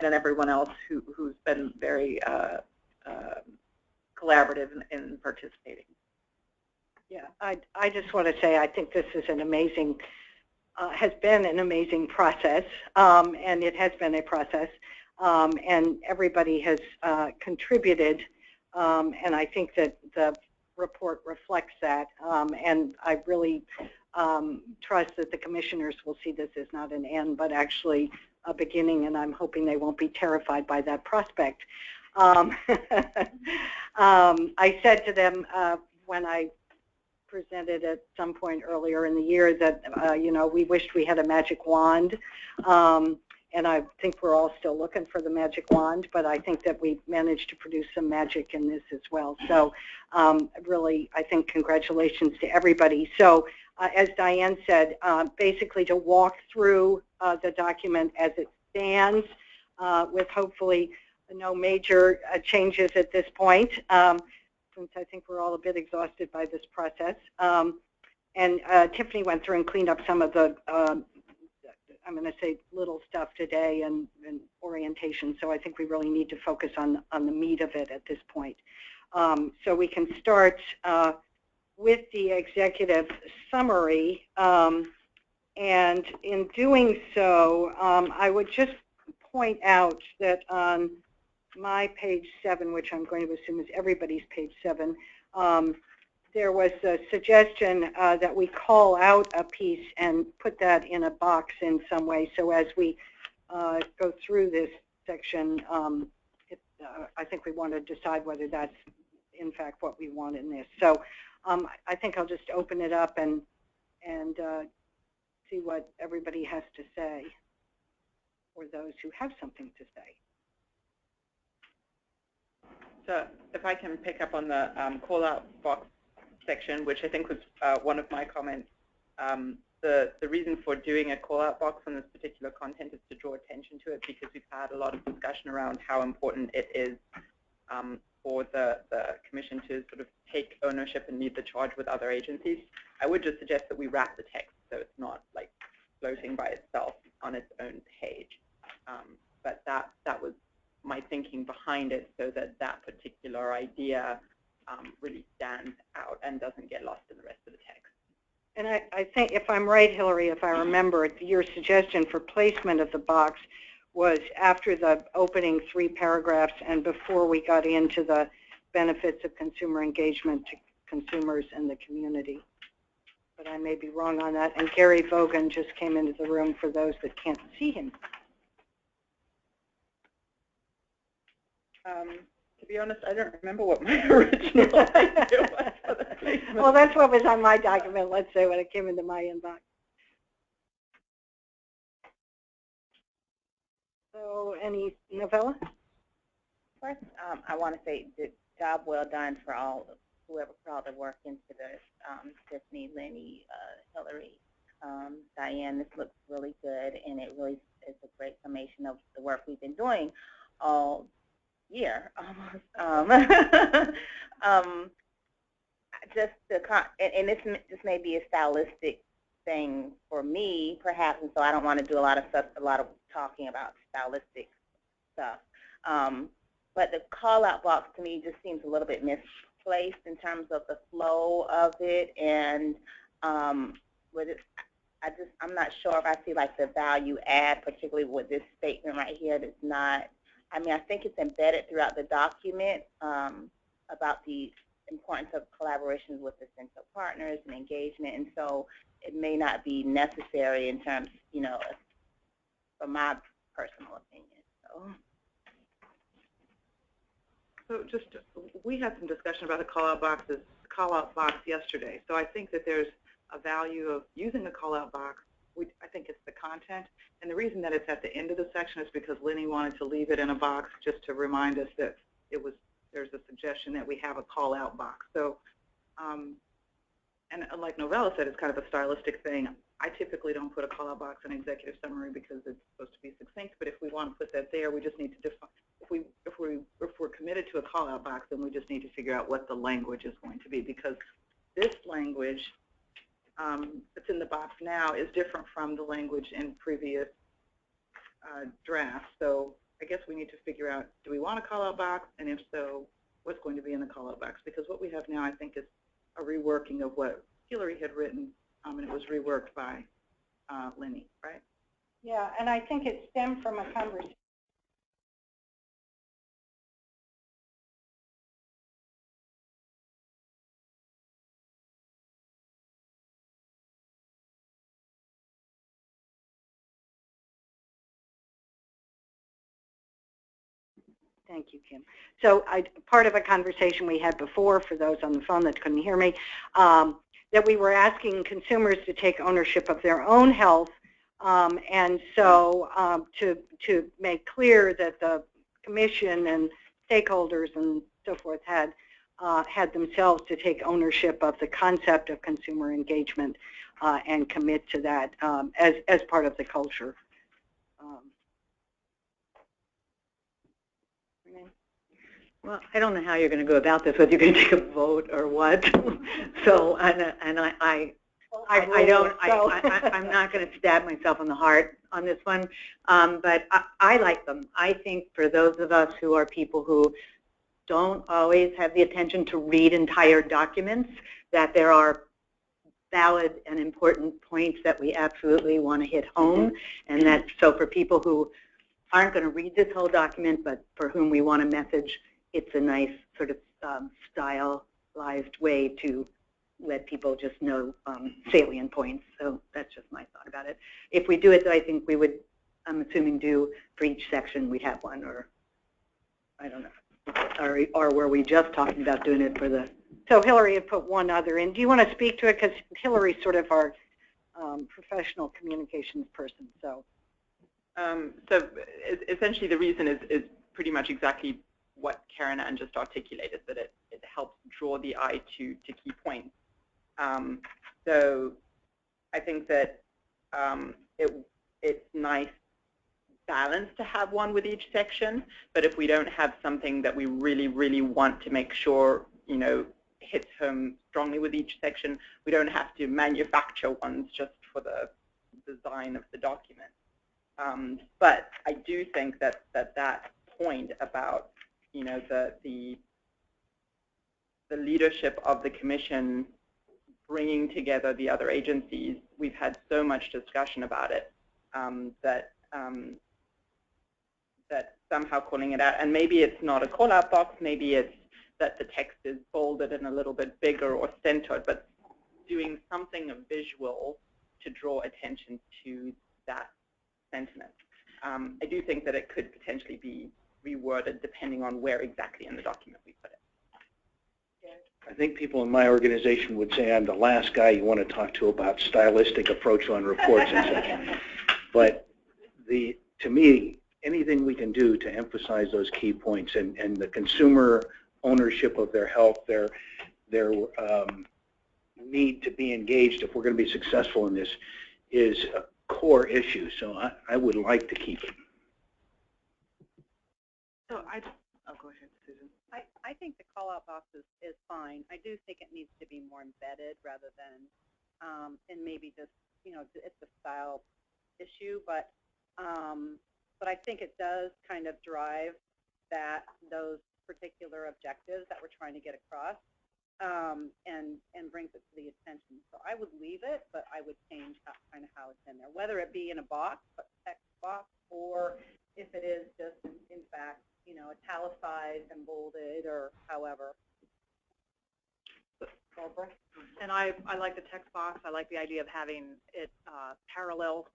and everyone else who's been very collaborative in participating. Yeah, I just want to say I think this is an amazing, has been an amazing process, and it has been a process, and everybody has contributed, and I think that the report reflects that, and I really trust that the commissioners will see this as not an end, but actually a beginning, and I'm hoping they won't be terrified by that prospect. I said to them when I presented at some point earlier in the year that you know, we wished we had a magic wand, and I think we're all still looking for the magic wand, but I think that we managed to produce some magic in this as well. So really, I think congratulations to everybody. So as Diane said, basically to walk through the document as it stands with hopefully no major changes at this point, since I think we're all a bit exhausted by this process. And Tiffany went through and cleaned up some of the, I'm going to say little stuff today and orientation, so I think we really need to focus on the meat of it at this point. So we can start with the executive summary, and in doing so, I would just point out that on my page 7, which I'm going to assume is everybody's page 7, there was a suggestion that we call out a piece and put that in a box in some way. So as we go through this section, I think we want to decide whether that's in fact what we want in this. So I think I'll just open it up and see what everybody has to say, or those who have something to say. So if I can pick up on the call-out box section, which I think was one of my comments, the reason for doing a call-out box on this particular content is to draw attention to it, because we've had a lot of discussion around how important it is for the Commission to sort of take ownership and lead the charge with other agencies. I would just suggest that we wrap the text so it's not like floating by itself on its own page. But that was my thinking behind it, so that that particular idea really stands out and doesn't get lost in the rest of the text. And I think, if I'm right, Hillary, if I remember, your suggestion for placement of the box was after the opening 3 paragraphs and before we got into the benefits of consumer engagement to consumers and the community. But I may be wrong on that. And Gary Vogan just came into the room for those that can't see him. To be honest, I don't remember what my original idea was for the placement. Well, that's what was on my document, let's say, when it came into my inbox. So, any novella? First, I want to say the job well done for whoever put all the work into this. Tiffany, Lenny, Hillary, Diane. This looks really good, and it really is a great summation of the work we've been doing all year almost. Just and this may be a stylistic thing for me, perhaps, and so I don't want to do a lot of talking about stylistic stuff. But the call-out box to me just seems a little bit misplaced in terms of the flow of it, and with it, I'm not sure if I see like the value add, particularly with this statement right here. That's not. I mean, I think it's embedded throughout the document about the importance of collaborations with essential partners and engagement, and so it may not be necessary in terms, you know, from my personal opinion. So just, we had some discussion about the call-out box yesterday. So I think that there's a value of using the call-out box. I think it's the content, and the reason that it's at the end of the section is because Lenny wanted to leave it in a box just to remind us that there's a suggestion that we have a call-out box. So, and like Novella said, it's kind of a stylistic thing. I typically don't put a call-out box in executive summary because it's supposed to be succinct. But if we want to put that there, we just need to define. If we're committed to a call-out box, then we just need to figure out what the language is going to be, because this language that's in the box now is different from the language in previous drafts. So I guess guess we need to figure out, do we want a call-out box, and if so, what's going to be in the call-out box? Because what we have now, I think, is a reworking of what Hillary had written, and it was reworked by Lenny, right? Yeah, and I think it stemmed from a conversation. Thank you, Kim. So part of a conversation we had before, for those on the phone that couldn't hear me, that we were asking consumers to take ownership of their own health, and so to make clear that the commission and stakeholders and so forth had themselves to take ownership of the concept of consumer engagement and commit to that as part of the culture. Well, I don't know how you're going to go about this, whether you're going to take a vote or what. So, I'm not going to stab myself in the heart on this one, but I like them. I think for those of us who are people who don't always have the attention to read entire documents, that there are valid and important points that we absolutely want to hit home, and that so for people who aren't going to read this whole document, but for whom we want a message, it's a nice sort of stylized way to let people just know salient points. So that's just my thought about it. If we do it, I think we would, I'm assuming, do for each section we'd have one, or I don't know, or were we just talking about doing it for the? So Hillary had put one other in. Do you want to speak to it? Because Hillary's sort of our professional communications person. So essentially the reason is pretty much exactly what Karen Ann just articulated, that it helps draw the eye to key points. So I think that it's nice balance to have one with each section, but if we don't have something that we really, really want to make sure, you know, hits home strongly with each section, we don't have to manufacture ones just for the design of the document. But I do think that point about, you know, the leadership of the commission bringing together the other agencies, we've had so much discussion about it that somehow calling it out, and maybe it's not a call-out box, maybe it's that the text is bolded and a little bit bigger or centered, but doing something visual to draw attention to that sentiment. I do think that it could potentially be reworded depending on where exactly in the document we put it. I think people in my organization would say I'm the last guy you want to talk to about stylistic approach on reports and such. But to me, anything we can do to emphasize those key points and the consumer ownership of their health, their need to be engaged if we're going to be successful in this is a core issue. So I would like to keep it. So oh, go ahead, Susan. I think the call-out box is fine. I do think it needs to be more embedded rather than, and maybe just, you know, it's a style issue, but I think it does kind of drive those particular objectives that we're trying to get across, and brings it to the attention. So I would leave it, but I would change kind of how it's in there, whether it be in a box, a text box, or if it is just in fact, you know, italicized and bolded or however. Barbara? And I like the text box. I like the idea of having it parallel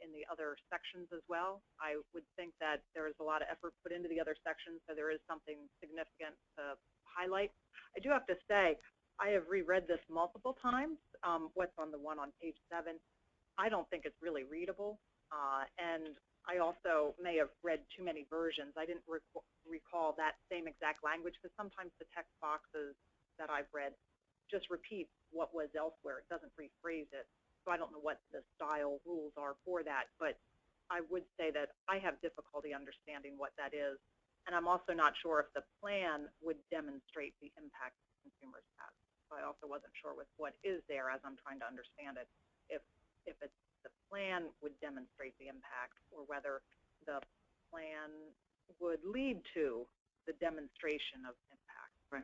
in the other sections as well. I would think that there is a lot of effort put into the other sections, so there is something significant to highlight. I do have to say, I have reread this multiple times, what's on the one on page 7. I don't think it's really readable, and I also may have read too many versions. I didn't recall that same exact language, because sometimes the text boxes that I've read just repeat what was elsewhere. It doesn't rephrase it. So I don't know what the style rules are for that, but I would say that I have difficulty understanding what that is. And I'm also not sure if the plan would demonstrate the impact consumers have. So I also wasn't sure with what is there as I'm trying to understand it, if it's the plan would demonstrate the impact, or whether the plan would lead to the demonstration of impact. Right.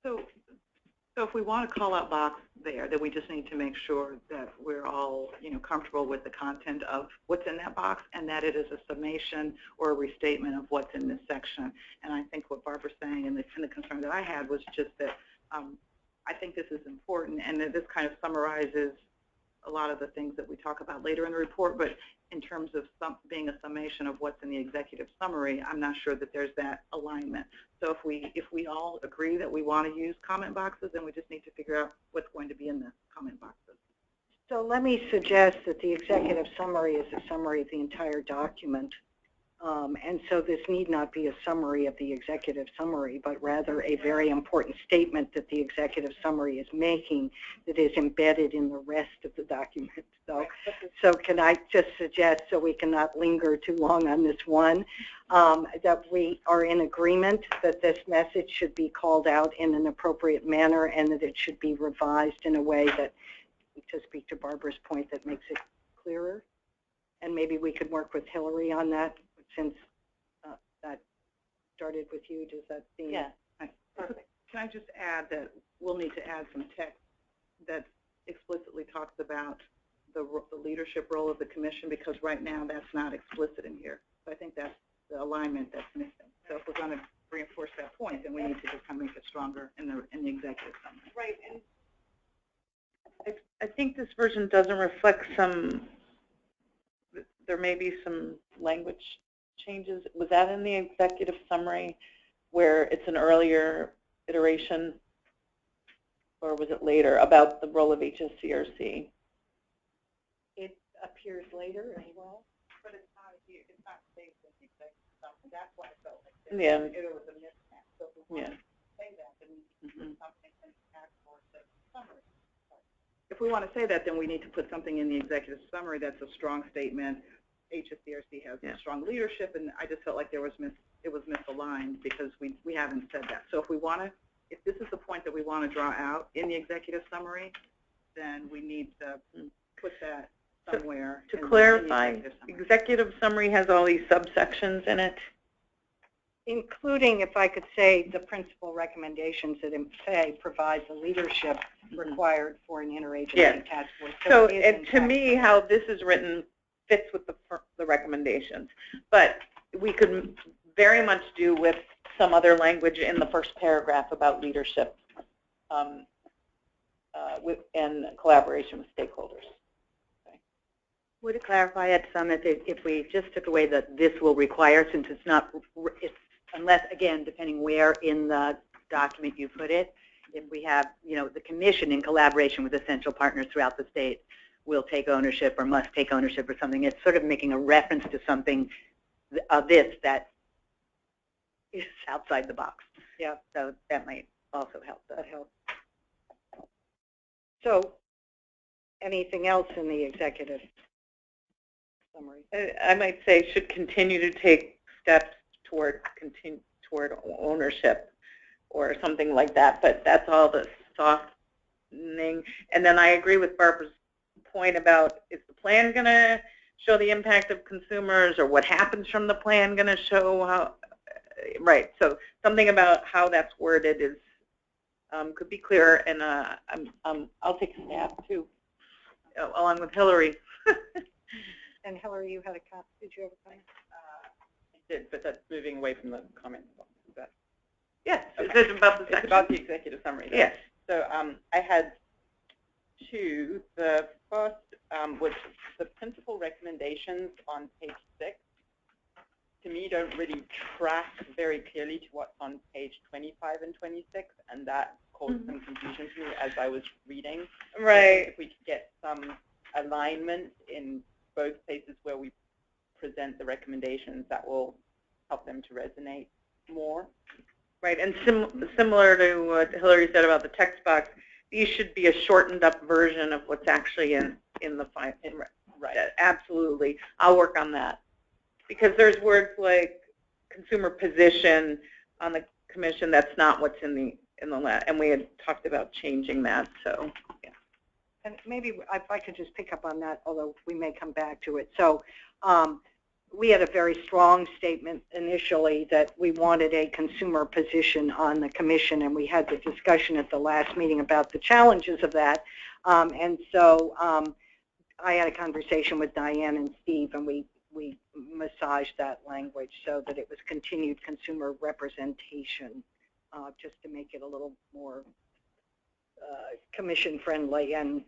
So if we want a call-out box there, then we just need to make sure that we're all, comfortable with the content of what's in that box and that it is a summation or a restatement of what's in this section. And I think what Barbara's saying and the concern that I had was just that I think this is important and that this kind of summarizes a lot of the things that we talk about later in the report, but in terms of being a summation of what's in the executive summary, I'm not sure that there's that alignment. So if we all agree that we want to use comment boxes, then we just need to figure out what's going to be in the comment boxes. So let me suggest that the executive summary is a summary of the entire document. And so this need not be a summary of the executive summary, but rather a very important statement that the executive summary is making that is embedded in the rest of the document. So can I just suggest, so we cannot linger too long on this one, that we are in agreement that this message should be called out in an appropriate manner and that it should be revised in a way that, to speak to Barbara's point, that makes it clearer? And maybe we could work with Hillary on that, since that started with you. Does that seem? Yeah. Perfect. Can I just add that we'll need to add some text that explicitly talks about the leadership role of the commission, because right now that's not explicit in here. So I think that's the alignment that's missing. So if we're going to reinforce that point, then we need to just kind of make it stronger in the executive summary. Right. And I think this version doesn't reflect there may be some language changes. Was that in the executive summary where it's an earlier iteration, or was it later, about the role of HSCRC? It appears later as well. But it's not here. It's not based in the executive summary. That's why I felt like it was a mismatch. So if we want to say that, then we need to put something in the actual summary. If we want to say that, then we need to put something in the executive summary that's a strong statement. HSCRC has strong leadership, and I just felt like it was misaligned because we haven't said that. So if this is the point that we want to draw out in the executive summary, then we need to put that somewhere. To clarify, executive summary has all these subsections in it, including, if I could say, the principal recommendations that say provide the leadership required for an interagency task force. So to me, how this is written fits with the recommendations, but we could very much do with some other language in the first paragraph about leadership and collaboration with stakeholders. Okay. Would it clarify it some if we just took away that this will require, since it's not, unless, again, depending where in the document you put it, if we have, the commission in collaboration with essential partners throughout the state will take ownership or must take ownership or something, it's sort of making a reference to something of this that is outside the box. Yeah. So that might also help. That helps. So anything else in the executive summary? I might say should continue to take steps toward ownership or something like that, but that's all the softening. And then I agree with Barbara's point about, is the plan going to show the impact of consumers, or what happens from the plan going to show how, right, so something about how that's worded is could be clearer, and I'll take a stab too, along with Hillary. And Hillary, you had a comment. Did you have a comment? I did, but that's moving away from the comment. Yes, okay. It's about the section. It's about the executive summary. Yes. So I had two. The first was the principal recommendations on page 6. To me, don't really track very clearly to what's on page 25 and 26, and that caused some confusion to me as I was reading. Right. So if we could get some alignment in both places where we present the recommendations, that will help them to resonate more. Right, and similar to what Hillary said about the text box, these should be a shortened up version of what's actually in the final. Right, absolutely. I'll work on that. Because there's words like consumer position on the commission, that's not what's in the and we had talked about changing that, so yeah. And maybe if I could just pick up on that, although we may come back to it. So we had a very strong statement initially that we wanted a consumer position on the commission, and we had the discussion at the last meeting about the challenges of that. And so I had a conversation with Diane and Steve, and we massaged that language so that it was continued consumer representation, just to make it a little more commission friendly and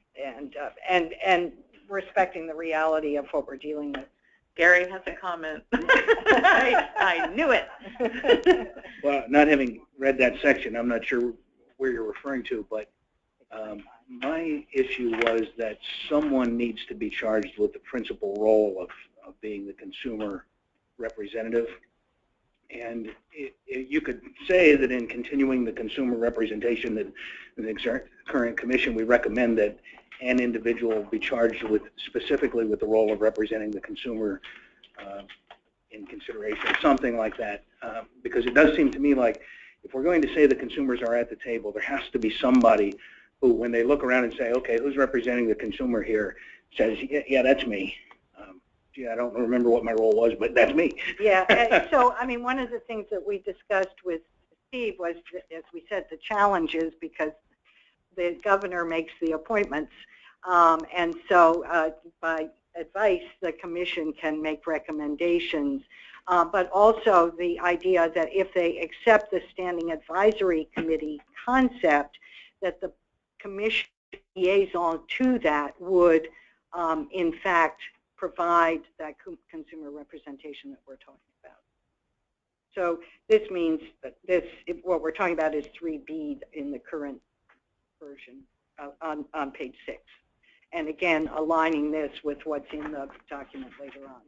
respecting the reality of what we're dealing with. Gary has a comment. I knew it. Well, not having read that section, I'm not sure where you're referring to, but my issue was that someone needs to be charged with the principal role of being the consumer representative. And you could say that in continuing the consumer representation that in the current commission, we recommend that an individual be charged with specifically with the role of representing the consumer in consideration, something like that. Because it does seem to me like if we're going to say the consumers are at the table, there has to be somebody who, when they look around and say, okay, who's representing the consumer here, says, yeah, that's me. Yeah, I don't remember what my role was, but that's me. Yeah, so, I mean, one of the things that we discussed with Steve was, as we said, the challenges, because the governor makes the appointments. And so by advice, the commission can make recommendations. But also the idea that if they accept the Standing Advisory Committee concept, that the commission liaison to that would, in fact, provide that consumer representation that we're talking about. So this means that what we're talking about is 3B in the current version on page 6. And again, aligning this with what's in the document later on.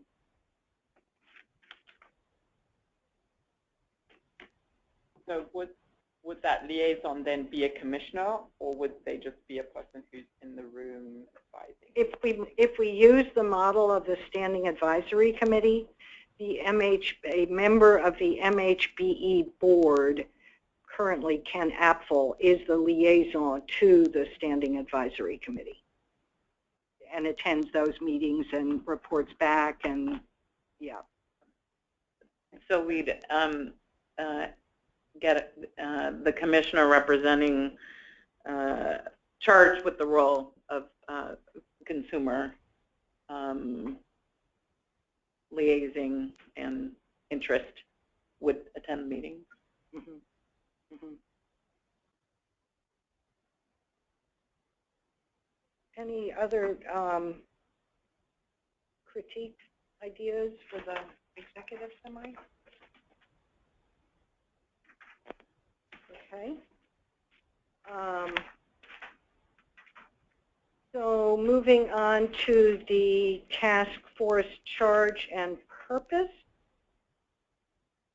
So would that liaison then be a commissioner, or would they just be a person who's in the room advising? If we use the model of the Standing Advisory Committee, a member of the MHBE board, currently Ken Apfel, is the liaison to the Standing Advisory Committee and attends those meetings and reports back, and yeah. So we'd get the commissioner representing, charged with the role of consumer liaising and interest, would attend meetings. Mm-hmm. Mm-hmm. Any other critique ideas for the executive summary? Okay. So moving on to the task force charge and purpose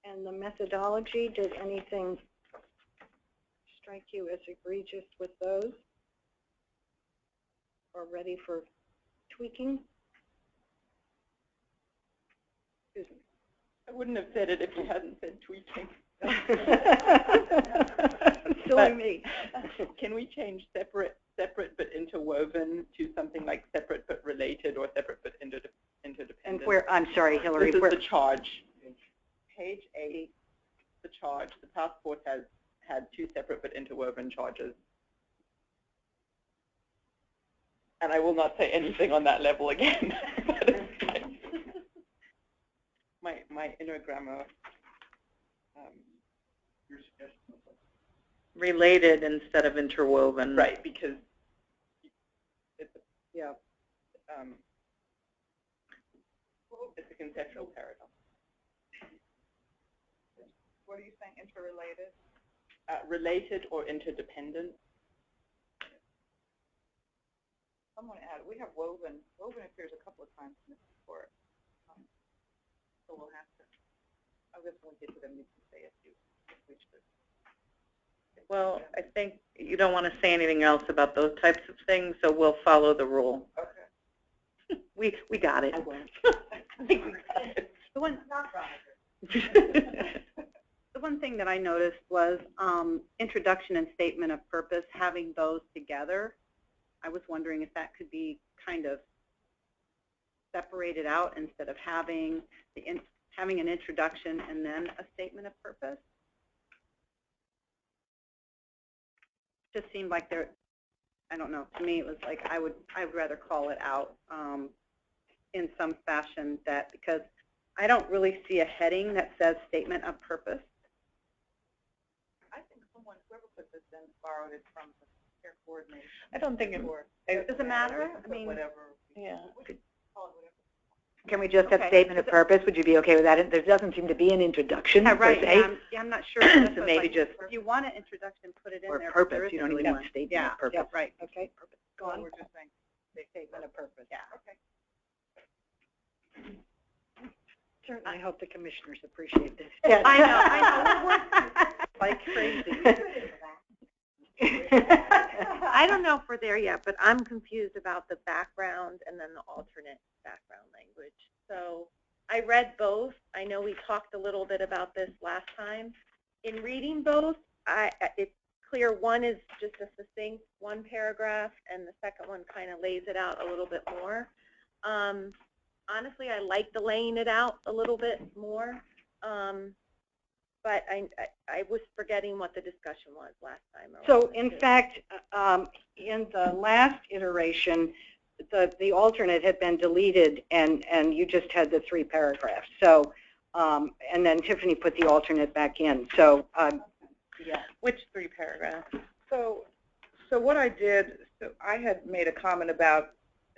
and the methodology. Did anything strike you as egregious with those or ready for tweaking? Excuse me. I wouldn't have said it if you hadn't said tweaking. Silly me. Can we change separate but interwoven to something like separate but related, or separate but interdependent? And where, I'm sorry, Hillary. This is the charge. Page 8, the charge. The task force has had 2 separate but interwoven charges. And I will not say anything on that level again. my inner grammar. Your suggestion was related instead of interwoven. Right, because it's a, yeah. It's a conceptual paradox. What are you saying, interrelated? Related or interdependent. Someone added, we have woven. Woven appears a couple of times in this report. So we'll have to, I guess when we get to them, you can say if you switch this. Well, I think you don't want to say anything else about those types of things, so we'll follow the rule. Okay. We got it. I won't. I think we got it. The one, the one thing that I noticed was introduction and statement of purpose, having those together. I was wondering if that could be kind of separate it out instead of having having an introduction and then a statement of purpose. Just seemed like there, I don't know, to me it was like I would rather call it out in some fashion, that because I don't really see a heading that says statement of purpose. I think whoever put this in, borrowed it from the care coordination. I don't think it Does it matter? I mean, whatever. Yeah. Can we just have Okay. statement of purpose? Would you be okay with that? There doesn't seem to be an introduction, yeah, per right. se. Yeah, I'm not sure. That's So what, maybe like, just, if you want an introduction, put it in or there. but purpose, there you isn't don't even really want statement yeah, of purpose. Yeah, right. Okay. Purpose. Go on. We're just saying statement of purpose. Yeah. Okay. Certainly, I hope the commissioners appreciate this. Yes. I know. We're working like crazy. I don't know if we're there yet, but I'm confused about the background and then the alternate background language. So I read both. I know we talked a little bit about this last time. In reading both, it's clear one is just a succinct one paragraph, and the second one kind of lays it out a little bit more. Honestly, I like the laying it out a little bit more, but I was forgetting what the discussion was last time. So, in fact, in the last iteration, the alternate had been deleted, and you just had the 3 paragraphs. So, and then Tiffany put the alternate back in. So, yeah. Which 3 paragraphs? So what I did, so I had made a comment about,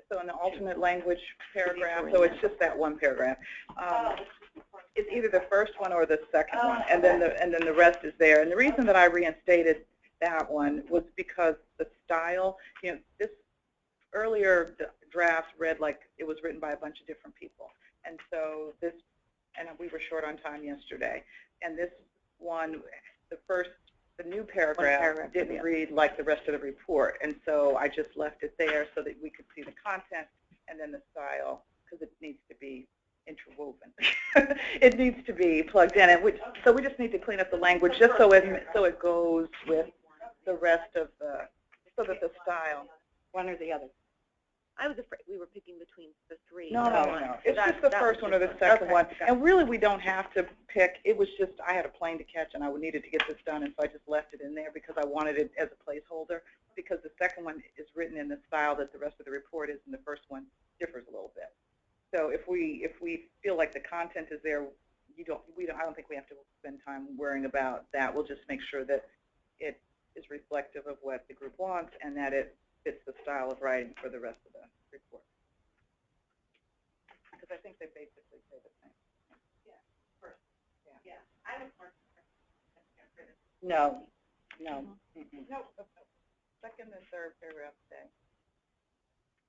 so in the alternate language paragraph, so it's just that 1 paragraph. It's either the first one or the second one, and then the rest is there. And the reason that I reinstated that one was because the style, you know, this earlier draft read like it was written by a bunch of different people, and so this, and we were short on time yesterday, and this one, the new paragraph didn't read like the rest of the report, and so I just left it there so that we could see the content and then the style, because it needs to be interwoven. It needs to be plugged in, and so we just need to clean up the language just so it goes with the rest of so that the style. One or the other. I was afraid we were picking between the 3. No. It's just the first one or the second one. And really, we don't have to pick. It was just, I had a plane to catch, and I needed to get this done, and so I just left it in there because I wanted it as a placeholder, because the second one is written in the style that the rest of the report is, and the first one differs a little bit. So if we feel like the content is there, I don't think we have to spend time worrying about that. We'll just make sure that it is reflective of what the group wants and that it fits the style of writing for the rest of the report. Because I think they basically say the same. Yeah. First. Yeah. I was more. No. No. No. Second and third paragraph stay.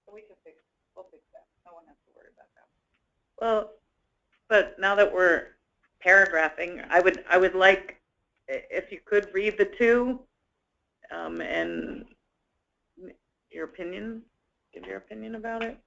So we'll fix that. No one has to worry about that. Well, but now that we're paragraphing, I would like, if you could read the 2 and your opinion, give your opinion about it.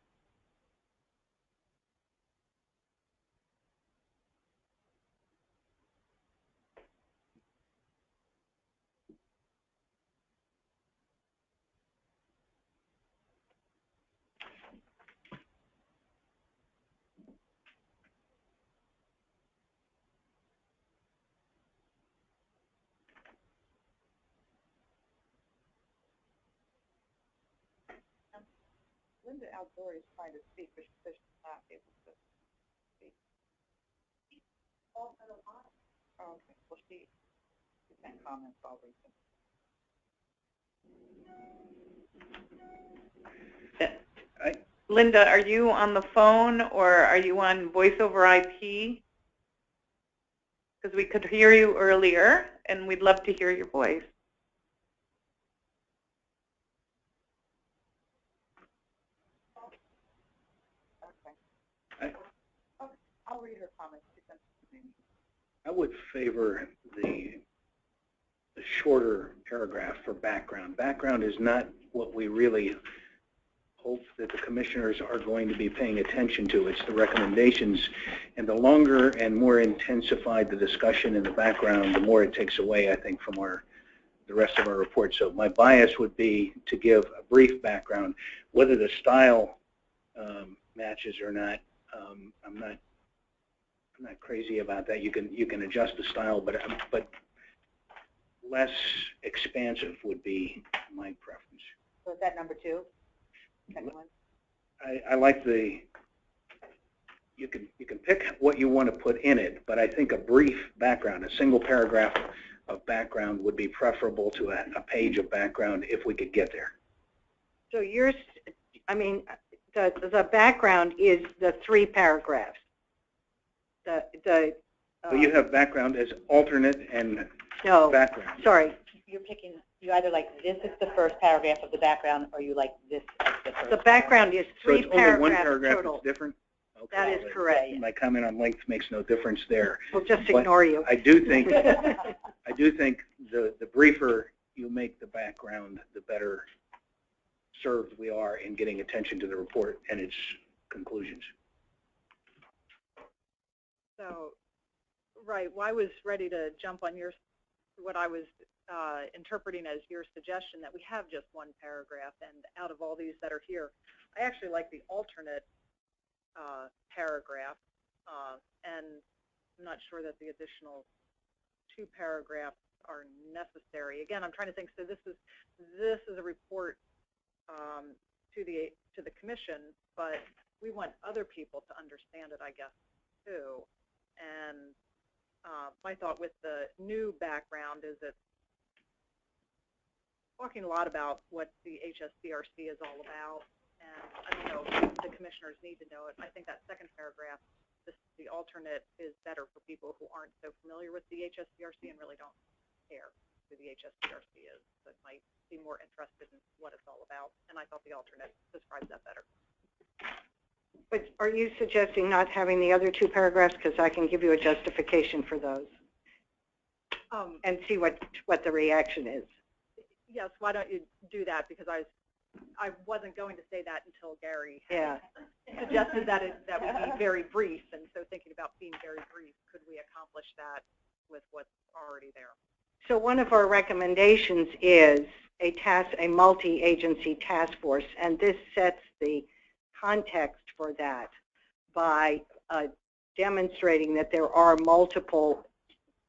Linda Alzori is trying to speak, but she says she's not able to speak. Oh, okay. Well, she sent comments all recent. Linda, are you on the phone or are you on voice over IP? Because we could hear you earlier, and we'd love to hear your voice. I'll read her comments. I would favor the shorter paragraph for background. Background is not what we really hope that the commissioners are going to be paying attention to. It's the recommendations, and the longer and more intensified the discussion in the background, the more it takes away, I think, from the rest of our report. So my bias would be to give a brief background. Whether the style matches or not. I'm not crazy about that. You can adjust the style, but less expansive would be my preference. So is that number 2? Second one? I like the. You can pick what you want to put in it, but I think a brief background, a single paragraph of background would be preferable to a page of background if we could get there. So yours, I mean, the background is the 3 paragraphs. So you have background as alternate and no, background. Sorry. You're picking, you either like this is the first paragraph of the background, or you like this as the first. The background is 3 so it's paragraphs only one paragraph total. that's different? Okay. That is correct. My comment on length makes no difference there. We'll just But ignore you. I do think the briefer you make the background, the better served we are in getting attention to the report and its conclusions. So, right, well, I was ready to jump on what I was interpreting as your suggestion that we have just 1 paragraph, and out of all these that are here, I actually like the alternate paragraph, and I'm not sure that the additional 2 paragraphs are necessary. Again, I'm trying to think. So this is a report to the commission, but we want other people to understand it, I guess, too. And my thought with the new background is it's talking a lot about what the HSCRC is all about, and I don't know if the commissioners need to know it. I think that second paragraph, the alternate, is better for people who aren't so familiar with the HSCRC and really don't care who the HSCRC is, but might be more interested in what it's all about. And I thought the alternate describes that better. But are you suggesting not having the other 2 paragraphs? Because I can give you a justification for those and see what the reaction is. Yes, why don't you do that? Because I wasn't going to say that until Gary suggested that that would be very brief. And so thinking about being very brief, could we accomplish that with what's already there? So one of our recommendations is a multi-agency task force, and this sets the context for that by demonstrating that there are multiple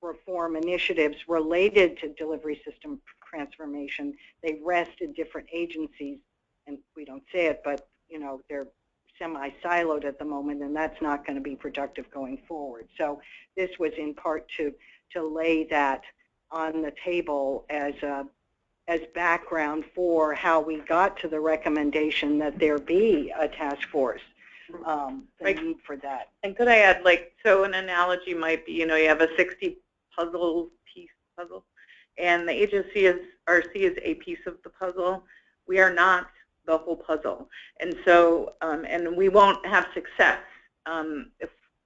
reform initiatives related to delivery system transformation. They rest in different agencies, and we don't say it, but you know, they're semi-siloed at the moment, and that's not going to be productive going forward. So this was in part to lay that on the table as background for how we got to the recommendation that there be a task force, the need for that. And could I add, like, so an analogy might be, you know, you have a 60 piece puzzle, and the HSCRC is a piece of the puzzle. We are not the whole puzzle, and so and we won't have success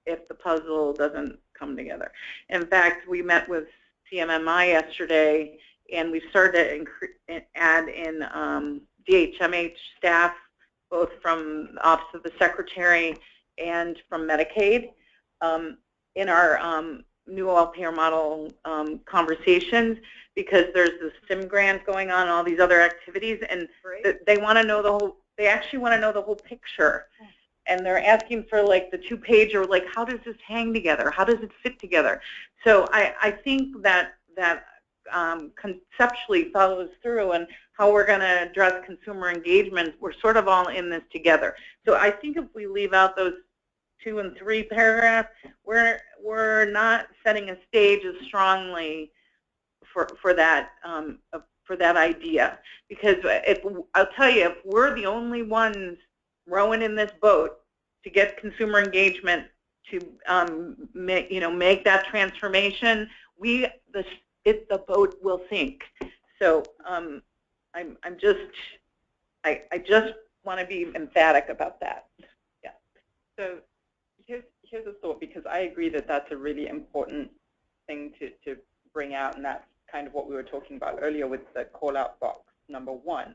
if the puzzle doesn't come together. In fact, we met with CMMI yesterday, and we started to add in DHMH staff, both from the Office of the Secretary and from Medicaid, in our new all-payer model conversations, because there's the STEM grant going on, all these other activities, and they want to know the whole. They actually want to know the whole picture, and they're asking for like the 2-pager, like how does this hang together? How does it fit together? So I think that conceptually follows through, and how we're going to address consumer engagement. We're sort of all in this together. So I think if we leave out those 2 and 3 paragraphs, we're not setting a stage as strongly for that idea. Because I'll tell you, if we're the only ones rowing in this boat to get consumer engagement to make that transformation, the boat will sink. So I just want to be emphatic about that. Yeah. So here's a thought, because I agree that that's a really important thing to bring out, and that's kind of what we were talking about earlier with the call-out box number 1.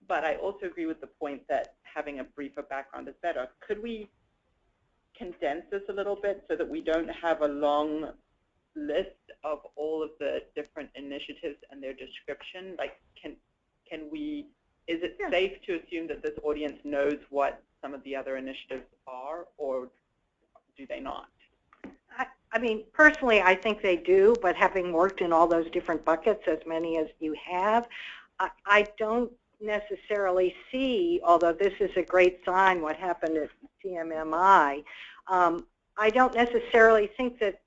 But I also agree with the point that having a briefer background is better. Could we condense this a little bit so that we don't have a long list of all of the different initiatives and their description? Like, is it safe to assume that this audience knows what some of the other initiatives are, or do they not? I mean, personally, I think they do, but having worked in all those different buckets, as many as you have, I don't necessarily see, although this is a great sign, what happened at CMMI, I don't necessarily think that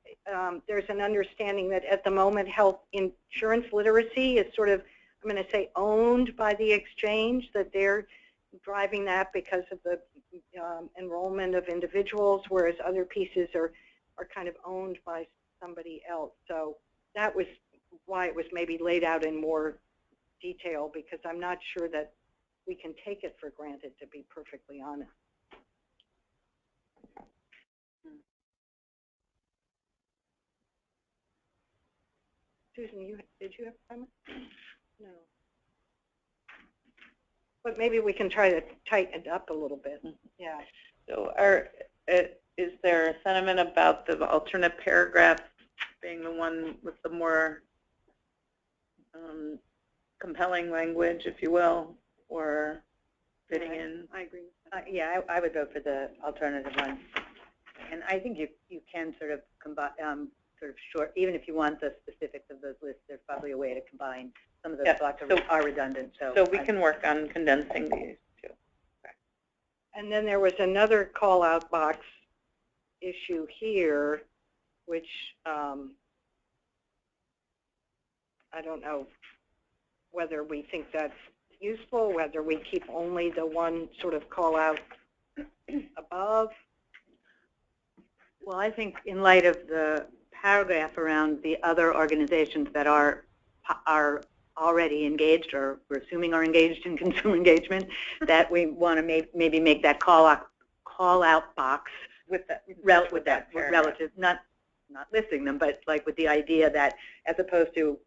there's an understanding that at the moment health insurance literacy is sort of, I'm going to say, owned by the exchange, that they're driving that because of the enrollment of individuals, whereas other pieces are kind of owned by somebody else. So that was why it was maybe laid out in more detail, because I'm not sure that we can take it for granted, to be perfectly honest. Susan, did you have a comment? No. But maybe we can try to tighten it up a little bit. Yeah. So is there a sentiment about the alternate paragraph being the one with the more compelling language, if you will, or fitting in? I agree. Yeah, I would vote for the alternative one. And I think you can sort of combine, sort of short, even if you want the specifics of those lists, there's probably a way to combine. Some of those thoughts are redundant. So we can work on condensing these too. Okay. And then there was another call-out box issue here, which I don't know whether we think that's useful, whether we keep only the one sort of call-out above. Well, I think in light of the paragraph around the other organizations that are already engaged, or we're assuming are engaged in consumer engagement, that we want to maybe make that call out box with that relative, not listing them, but like with the idea that as opposed to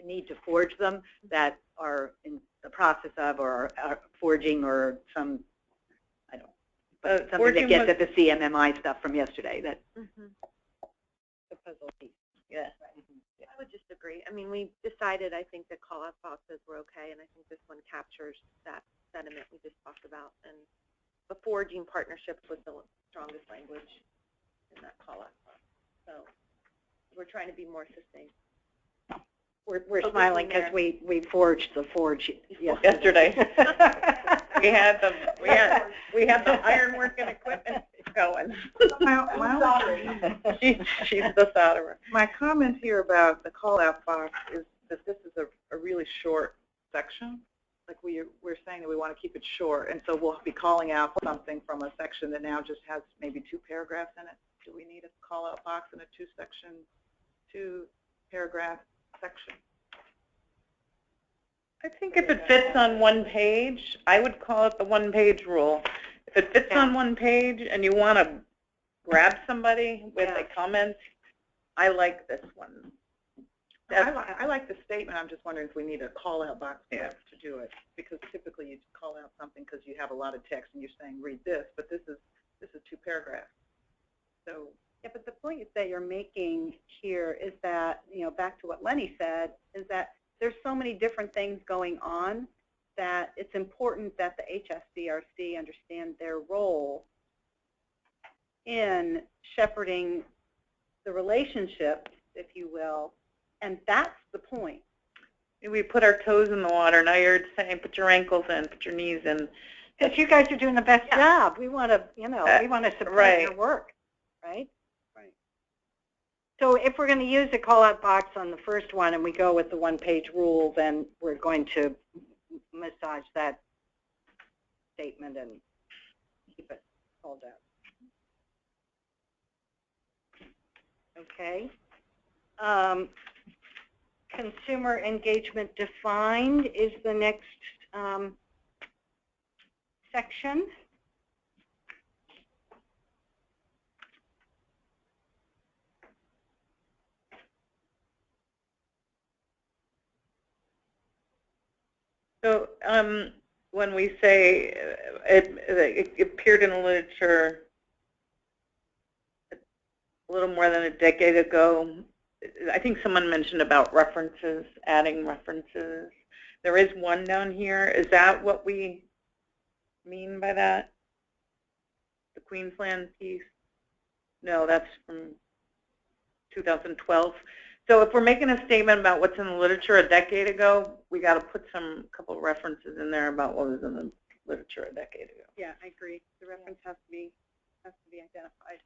the need to forge them, that are in the process of or are forging or some, I don't know, something that gets at the CMMI stuff from yesterday. That The puzzle piece. Yeah. I would just agree. I mean, we decided, I think, that call-out boxes were okay, and I think this one captures that sentiment we just talked about. And the forging partnership was the strongest language in that call-out box. So we're trying to be more succinct. We're smiling because we forged the forge yesterday. we had the ironwork and equipment going. She's the solderer. My comment here about the call-out box is that this is a really short section. Like we're saying that we want to keep it short, and so we'll be calling out something from a section that now just has maybe 2 paragraphs in it. Do we need a call-out box in a 2-paragraph section? I think if it fits on one page, I would call it the one-page rule. If it fits on one page and you want to grab somebody with a comment, I like this one. I like the statement. I'm just wondering if we need a call-out box to do it, because typically you call out something because you have a lot of text and you're saying read this, but this is 2 paragraphs. So yeah, but the point that you're making here is that, you know, back to what Lenny said, is that there's so many different things going on that it's important that the HSCRC understand their role in shepherding the relationship, if you will, and that's the point. We put our toes in the water. Now you're saying put your ankles in, put your knees in. Because you guys are doing the best job. We want to, you know, we want to support your work, right? Right. So if we're going to use a call-out box on the first one and we go with the one-page rule, then we're going to massage that statement and keep it called out. Okay. Consumer engagement defined is the next section. So when we say it appeared in the literature a little more than a decade ago, I think someone mentioned about references, adding references. There is one down here. Is that what we mean by that? the Queensland piece. No, that's from 2012. So if we're making a statement about what's in the literature a decade ago, we got to put some couple of references in there about what was in the literature a decade ago. Yeah, I agree. The reference has to be identified.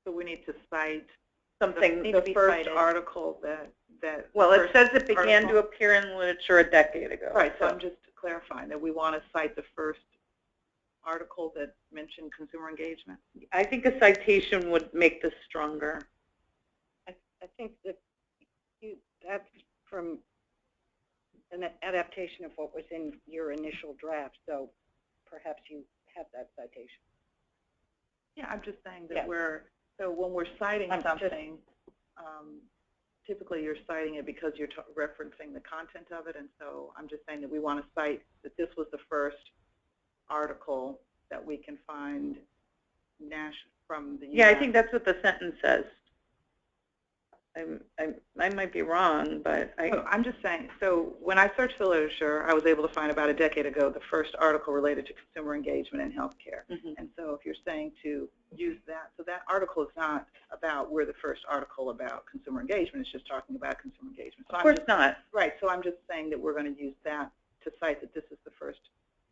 So we need to cite Something the first article that well, it says it began article. to appear in the literature a decade ago. Right, so I'm just clarifying that we want to cite the first article that mentioned consumer engagement. I think a citation would make this stronger. I think that that's from an adaptation of what was in your initial draft, so perhaps you have that citation. Yeah, I'm just saying that Yeah. so when we're citing I'm something, typically you're citing it because you're referencing the content of it, and so I'm just saying that we want to cite that this was the first article that we can find from the Yeah, I think that's what the sentence says. I might be wrong, but I'm just saying, so when I searched the literature, I was able to find about a decade ago the first article related to consumer engagement in healthcare. And so if you're saying to use that, so that article is not about we're the first article about consumer engagement, it's just talking about consumer engagement. So of course not. Right, so I'm just saying that we're going to use that to cite that this is the first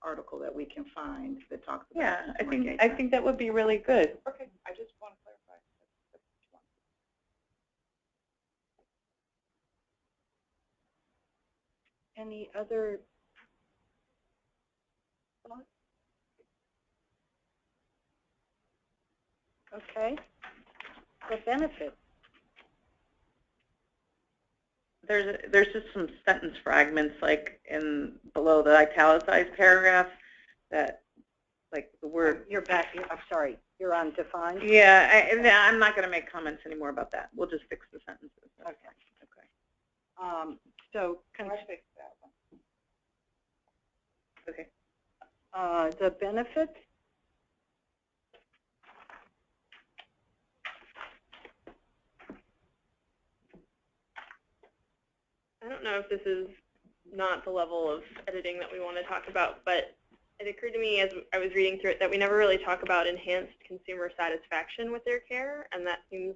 article that we can find that talks about consumer engagement. I think that would be really good. Okay, I just want to clarify. Any other thoughts? Okay. The benefits. There's just some sentence fragments like below the italicized paragraph that like the word. You're back. I'm sorry. You're on defined. Yeah, I'm not going to make comments anymore about that. We'll just fix the sentences. Okay. So I fixed that one. Okay. The benefits. I don't know if this is not the level of editing that we want to talk about, but it occurred to me as I was reading through it that we never really talk about enhanced consumer satisfaction with their care, and that seems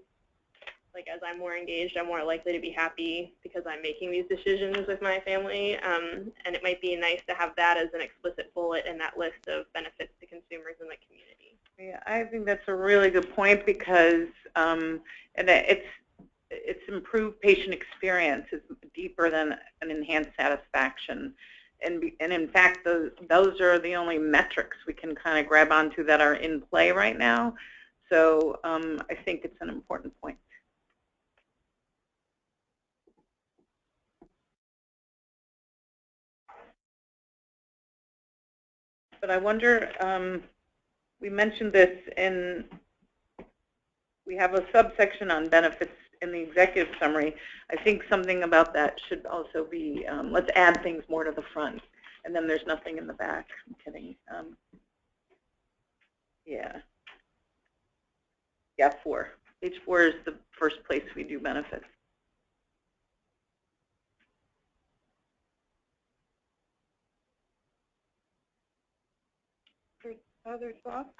like as I'm more engaged, I'm more likely to be happy because I'm making these decisions with my family, and it might be nice to have that as an explicit bullet in that list of benefits to consumers in the community. Yeah, I think that's a really good point because and it's improved patient experience is deeper than an enhanced satisfaction. And in fact, those are the only metrics we can kind of grab onto that are in play right now. So I think it's an important point. But I wonder, we mentioned this we have a subsection on benefits in the executive summary. I think something about that should also be, let's add things more to the front. And then there's nothing in the back. I'm kidding. Yeah. Yeah, 4. Page 4 is the first place we do benefits. Other thoughts?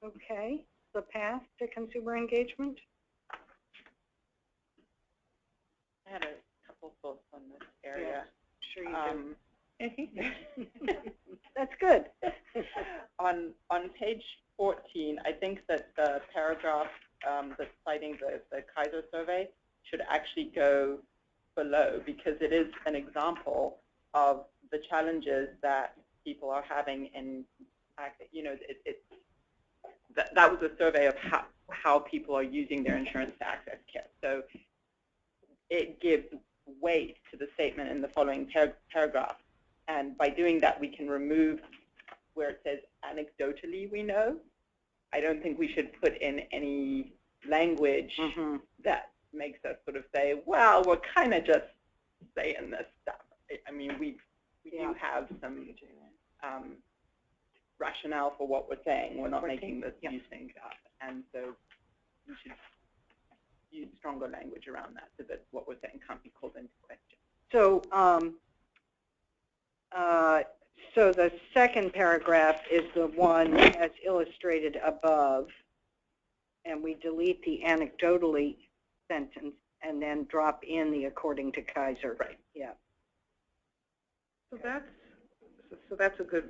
Okay. The path to consumer engagement? I had a couple thoughts on this area. Sure you do. That's good. on page 14, I think that the paragraph that's citing the Kaiser survey should actually go below because it is an example of the challenges that people are having in, you know, that was a survey of how people are using their insurance to access care. So it gives weight to the statement in the following paragraph. And by doing that, we can remove where it says anecdotally we know. I don't think we should put in any language that makes us sort of say, well, we're kind of just saying this stuff. I mean, we do have some rationale for what we're saying. We're not making this new thing up. And so we should use stronger language around that so that what we're saying can't be called into question. So, so the second paragraph is the one as illustrated above, and we delete the anecdotally sentence and then drop in the according to Kaiser. Right. Yeah. So that's a good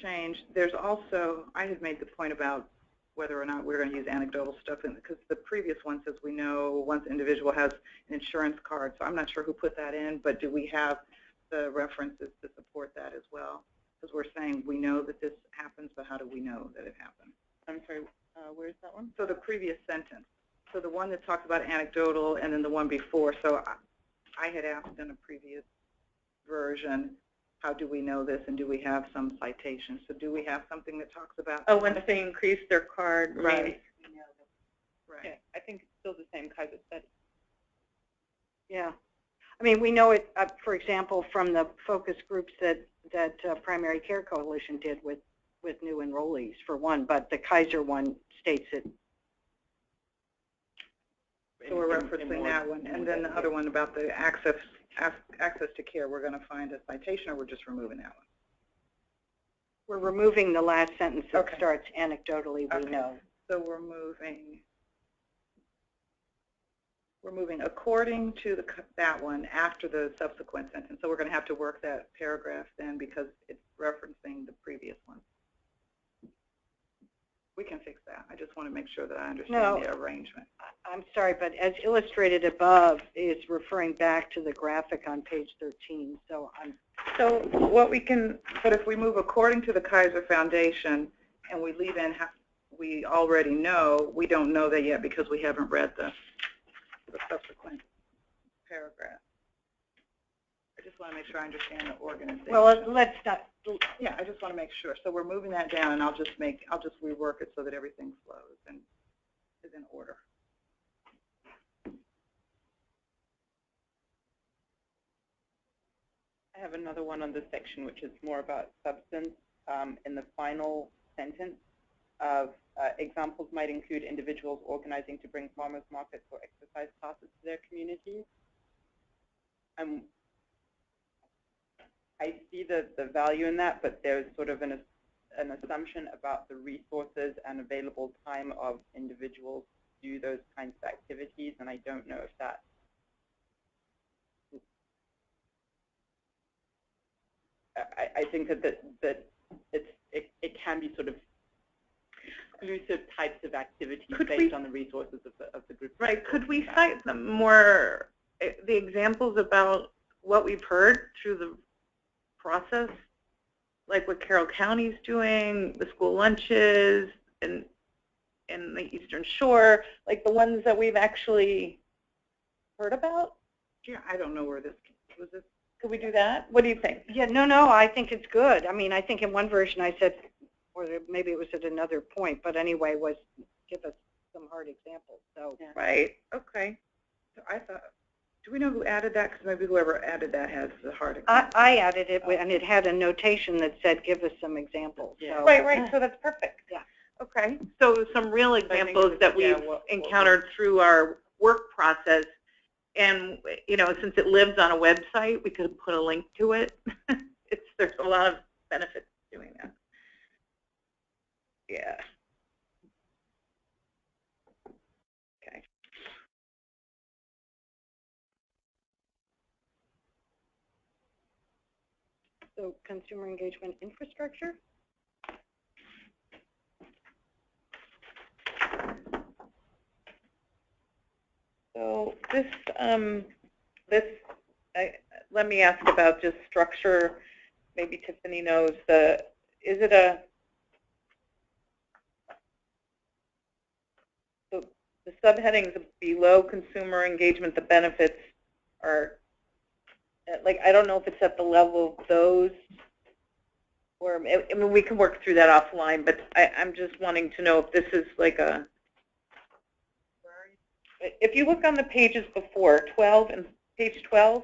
change. There's also, I had made the point about whether or not we're going to use anecdotal stuff, because the previous one says we know once an individual has an insurance card. So I'm not sure who put that in, but do we have the references to support that as well? Because we're saying we know that this happens, but how do we know that it happened? I'm sorry, where's that one? So the previous sentence. So the one that talks about anecdotal and then the one before. So I had asked in a previous version, how do we know this, and do we have some citations? So do we have something that talks about? Oh, when they increase their card. Right. Maybe. Right. Yeah, I think it's still the same Kaiser study. Yeah. I mean, we know it, for example, from the focus groups that Primary Care Coalition did with new enrollees, for one, but the Kaiser one states it. So we're referencing that one, and then the other one about the access to care, we're going to find a citation, or we're just removing that one? We're removing the last sentence that Okay. starts anecdotally, we Okay. know. So we're moving according to that one after the subsequent sentence. So we're going to have to work that paragraph then because it's referencing the previous one. We can fix that. I just want to make sure that I understand the arrangement. I'm sorry, but as illustrated above is referring back to the graphic on page 13. So So what we can, but if we move according to the Kaiser Foundation and we leave in, we already know, we don't know that yet because we haven't read the subsequent paragraph. I just want to make sure I understand the organization. well, let's not. Yeah, I just want to make sure. So we're moving that down, and I'll just rework it so that everything flows and is in order. I have another one on this section, which is more about substance. In the final sentence of examples might include individuals organizing to bring farmers markets or exercise classes to their communities. I see the value in that, but there's sort of an assumption about the resources and available time of individuals to do those kinds of activities, and I don't know if that I think that it can be sort of exclusive types of activities based on the resources of the group. Right. Could we cite some more the examples about what we've heard through the process, like what Carroll County's doing, the school lunches, and the Eastern Shore, like the ones that we've actually heard about? Yeah, I don't know where this was. Could we do that? What do you think? Yeah, no, I think it's good. I mean, I think in one version I said, or maybe it was at another point, but anyway, was give us some hard examples. So yeah. Right. Okay. So I thought, do we know who added that? Because maybe whoever added that has the hard example. I added it, and it had a notation that said, give us some examples. Yeah. So, Right. So that's perfect. Yeah. Okay. So some real examples that we've encountered through our work process. And, you know, since it lives on a website, we could put a link to it. There's a lot of benefits to doing that. Yeah. Okay. So consumer engagement infrastructure? So this, let me ask about just structure. Maybe Tiffany knows is it a, so the subheadings below consumer engagement, the benefits are, like, I don't know if it's at the level of those, or, I mean, we can work through that offline, but I'm just wanting to know if this is like a, if you look on the pages before, 12 and page 12,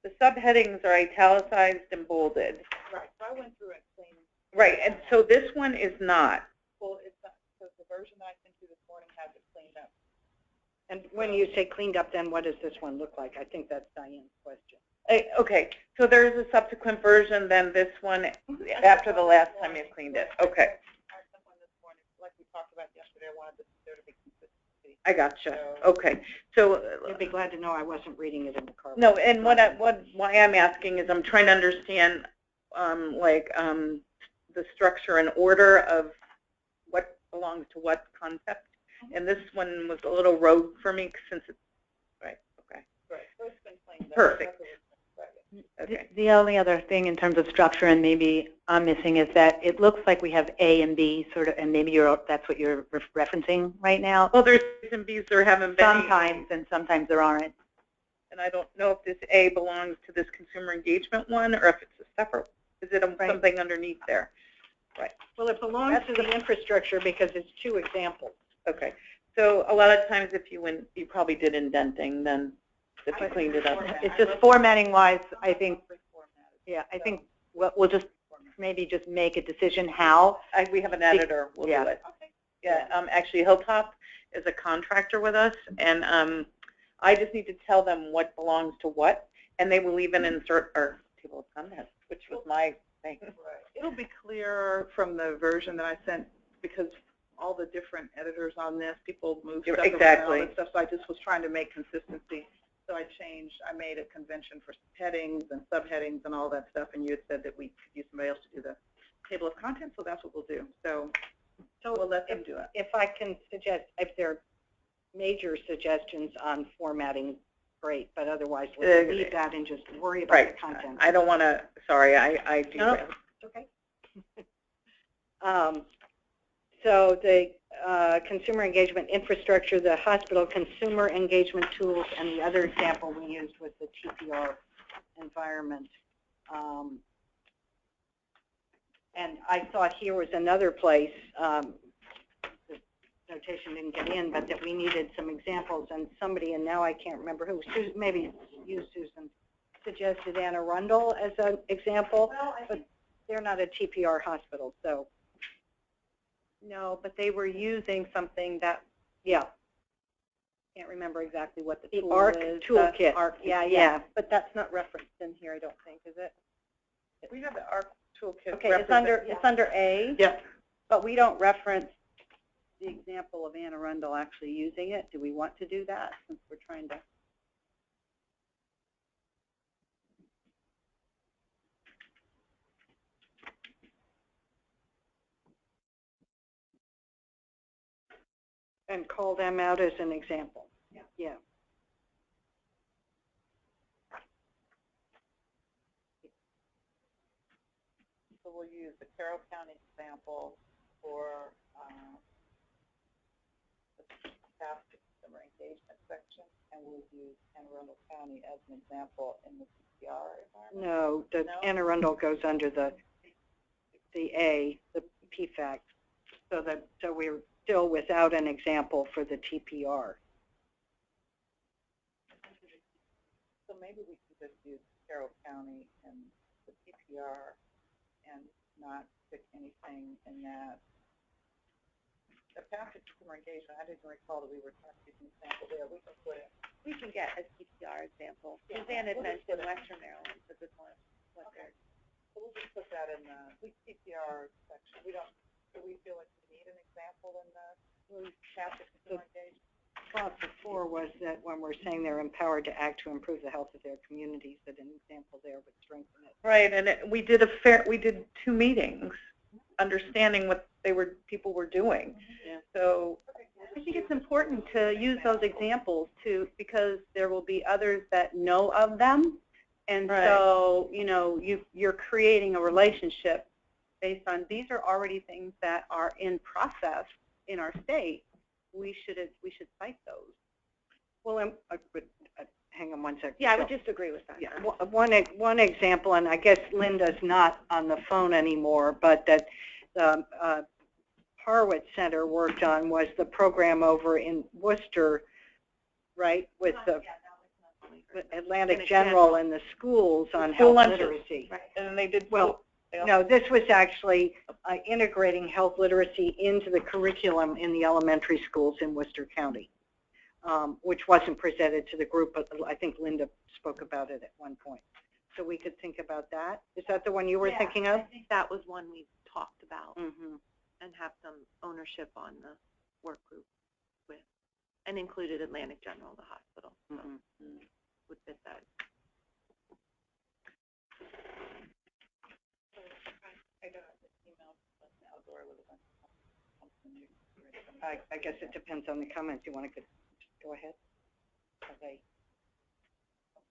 the subheadings are italicized and bolded. Right. So I went through it clean. Right, and so this one is not. Well, it's not, because the version that I sent you this morning has it cleaned up. And when you say cleaned up, then what does this one look like? I think that's Diane's question. Okay, so there's a subsequent version than this one after the last time you cleaned it. Okay. Like we talked about yesterday, I wanted there to be consistency. I gotcha. Okay. So you'll be glad to know I wasn't reading it in the car. No, and why I'm asking is I'm trying to understand the structure and order of what belongs to what concept. And this one was a little rogue for me since it's right. Okay. Right. Perfect. Okay. The only other thing in terms of structure, and maybe I'm missing, is that it looks like we have A and B sort of, and maybe that's what you're referencing right now. Well, there's A's and B's there haven't been. Sometimes, and sometimes there aren't. And I don't know if this A belongs to this consumer engagement one or if it's a separate. Is it something underneath there? Right. Well, it belongs to the infrastructure because it's 2 examples. Okay. So a lot of times, if you probably did indenting, then if you cleaned it up. It's just formatting-wise, I think. Yeah, I think we'll just maybe just make a decision how. We have an editor. We'll do it. Okay. Yeah. Actually, Hilltop is a contractor with us, and I just need to tell them what belongs to what, and they will even insert our table of contents, which was my thing. Right. It'll be clear from the version that I sent because all the different editors on this, people move stuff around and stuff, so I just was trying to make consistency. So I made a convention for headings and subheadings and all that stuff, and you had said that we could use somebody else to do the table of contents, so that's what we'll do. So we'll let them do it. If I can suggest, if there are major suggestions on formatting, great, but otherwise let's leave that and just worry about the content. I don't want to, sorry, I do. No, it's okay. So the consumer engagement infrastructure, the hospital consumer engagement tools, and the other example we used was the TPR environment. And I thought here was another place, the notation didn't get in, but that we needed some examples, and somebody, and now I can't remember who, maybe you, Susan, suggested Anne Arundel as an example, but they're not a TPR hospital, so. No, but they were using something that, can't remember exactly what the tool ARC is. toolkit. ARC, yeah, but that's not referenced in here, I don't think, is it? We have the ARC toolkit. Okay, it's under A. Yep. But we don't reference the example of Anne Arundel actually using it. Do we want to do that since we're trying to? And call them out as an example. Yeah. So we'll use the Carroll County example for the staff consumer engagement section, and we'll use Anne Arundel County as an example in the CPR environment. No, Anne Arundel goes under the A, the PFAC, so we're still without an example for the TPR. So maybe we could just use Carroll County and the TPR and not stick anything in that. The path to consumer engagement, I didn't recall that we were talking about an example there. We can put it. We can get a TPR example. Suzanne had mentioned Western Maryland, but this one, So we'll just put that in the TPR section. Do we feel like we need an example in the path to consumer engagement? Thought before was that when we're saying they're empowered to act to improve the health of their communities, that an example there would strengthen it. Right, and we did 2 meetings, understanding what people were doing. Yeah. So I think it's important to use those examples too, because there will be others that know of them, and so you're creating a relationship based on these are already things that are in process in our state. We should cite those. Well, hang on one second. Yeah, I would just agree with that. Yeah, one example, and I guess Linda's not on the phone anymore, but that the Harwitz Center worked on was the program over in Worcester, right, with the Atlantic General and the schools on health literacy. Right. And they did no, this was actually integrating health literacy into the curriculum in the elementary schools in Worcester County. which wasn't presented to the group, but I think Linda spoke about it at one point. So we could think about that. Is that the one you were thinking of? I think that was one we talked about Mm-hmm. and have some ownership on the work group with, and included Atlantic General, the hospital. So would fit that. I guess it depends on the comments. You want to go ahead?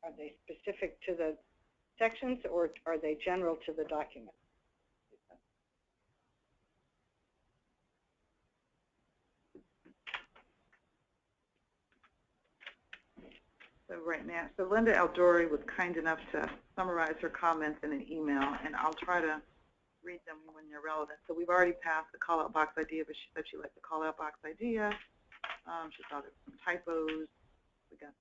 Are they specific to the sections, or are they general to the document? So right now, so Linda Aldori was kind enough to summarize her comments in an email, and I'll try to read them when they're relevant. So we've already passed the call-out box idea, but she said she liked the call-out box idea. She thought there were some typos. We got.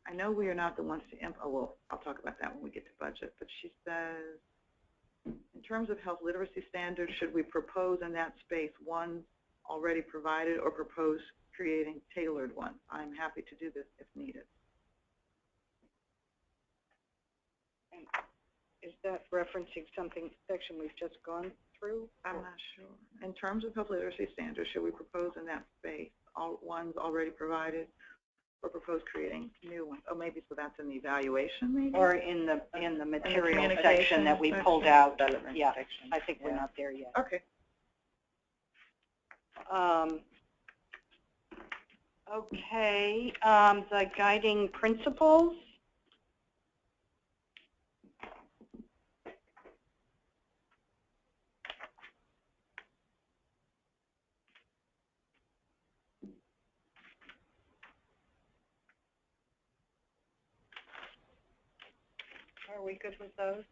I know we are not the ones to oh, well, I'll talk about that when we get to budget. But she says, in terms of health literacy standards, should we propose in that space one already provided or propose creating tailored ones? I'm happy to do this if needed. Is that referencing something section we've just gone through? I'm not sure. In terms of health literacy standards, should we propose in that space all ones already provided or propose creating new ones? Oh, maybe so that's in the evaluation, maybe? Or in the material section that we pulled out. Yeah, section. I think we're not there yet. Okay. Okay, the guiding principles. Are we good with those?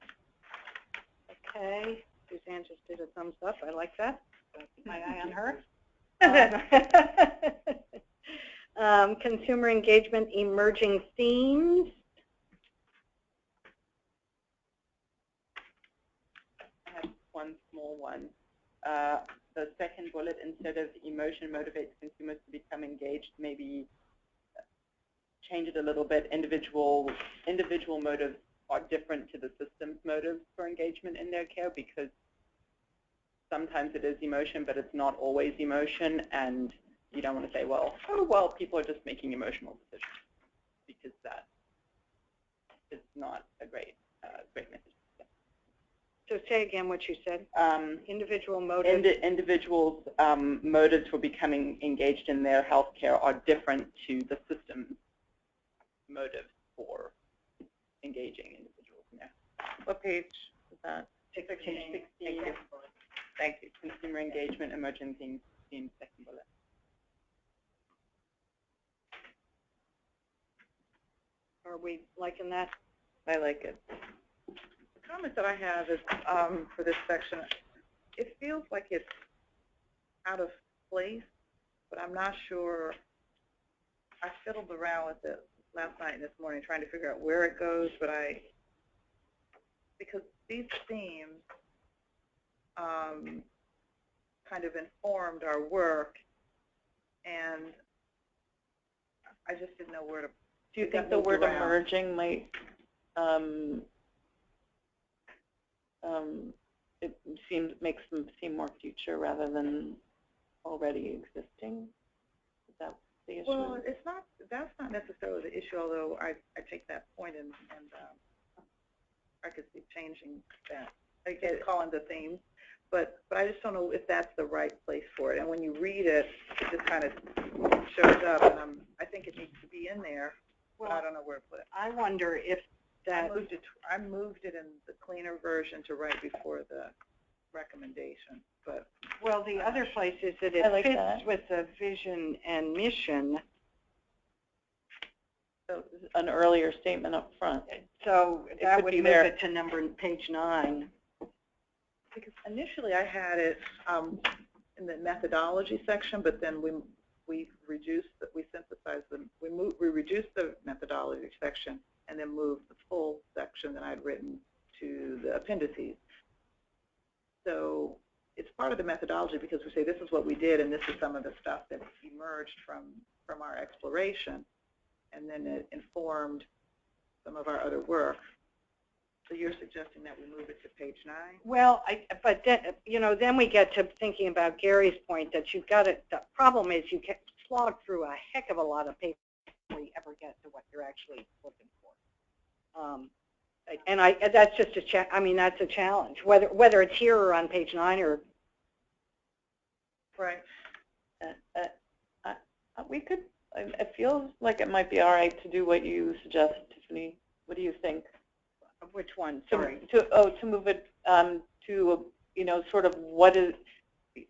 Okay, Suzanne just did a thumbs up. I like that. Keep my eye on her. Consumer engagement, emerging themes. I have one small one. The second bullet, instead of emotion motivates consumers to become engaged, maybe change it a little bit. Individual motives are different to the system's motives for engagement in their care, because sometimes it is emotion, but it's not always emotion, and you don't want to say, well, people are just making emotional decisions, because that is not a great message. So say again what you said. Individual motives. Individuals' motives for becoming engaged in their health care are different to the system's motives for engaging individuals in there. What page is that? Page 16. Thank you. Consumer engagement, emerging themes, second bullet. Are we liking that? I like it. The comment that I have is for this section, it feels like it's out of place, but I'm not sure. I fiddled around with it last night and this morning trying to figure out where it goes, but because these themes kind of informed our work, and I just didn't know where to. Do you think the word emerging might it makes them seem more future rather than already existing? Is that the issue? Well, it's not. That's not necessarily the issue. Although I take that point and I could see changing that. I get calling the themes, but I just don't know if that's the right place for it. And when you read it, it just kind of shows up, and I think it needs to be in there. Well, but I don't know where to put it. I wonder if that. I moved it in the cleaner version to right before the recommendation. But well, the other place is that it fits with the vision and mission. So an earlier statement up front. So that would move it to page 9. Because initially I had it in the methodology section, but then we reduced we synthesized them. We reduced the methodology section and then moved the full section that I'd written to the appendices. So it's part of the methodology because we say this is what we did and this is some of the stuff that emerged from our exploration, and then it informed some of our other work. So you're suggesting that we move it to page 9? Well, but then, then we get to thinking about Gary's point that you've got to, the problem is you can slog through a heck of a lot of paper before you ever get to what you're actually looking for. And that's just that's a challenge, whether it's here or on page 9 or. Right. We could, it feels like it might be all right to do what you suggest, Tiffany. What do you think? Which one? Sorry. To move it to, sort of what is,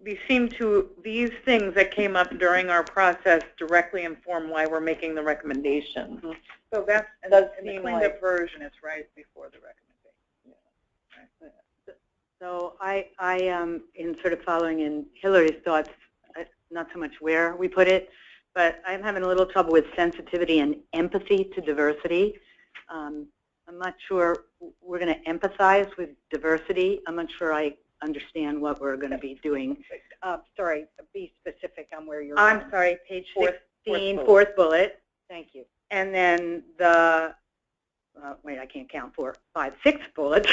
these things that came up during our process directly inform why we're making the recommendation. Mm-hmm. So that's, in the cleaned up version, it's right before the recommendation. Yeah. Right. So I in sort of following in Hillary's thoughts, not so much where we put it, but I'm having a little trouble with sensitivity and empathy to diversity. I'm not sure we're going to empathize with diversity. I'm not sure I understand what we're going to be doing. Sorry, be specific on where you're I'm going. sorry, page 16, fourth fourth bullet. Thank you. And then the, wait, I can't count, 4, 5, 6 bullets.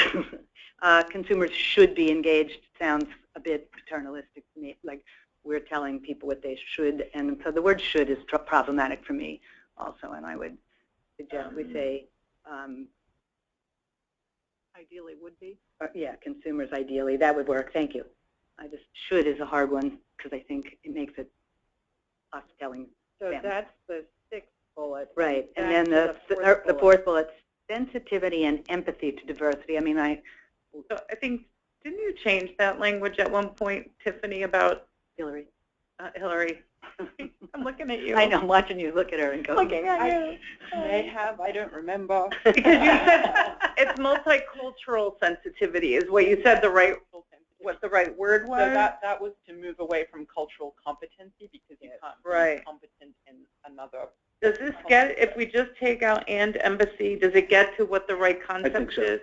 Consumers should be engaged sounds a bit paternalistic to me, like we're telling people what they should. And so the word should is problematic for me also, and I would suggest we say, Ideally would be. yeah, consumers ideally. That would work. Thank you. Should is a hard one because I think it makes it us telling So them. that's the 6th bullet. Right. And Back then to the fourth bullet, sensitivity and empathy to diversity. I mean, So I think, didn't you change that language at one point, Tiffany, about Hillary. Hillary? I'm looking at you. I know. I'm watching you look at her and go. Looking at you. May have. I don't remember. Because you said it's multicultural sensitivity is what you said what the right word was. So that was to move away from cultural competency because you can't be competent in another. Does this get, if we just take out and empathy, does it get to what the right concept I think so. is?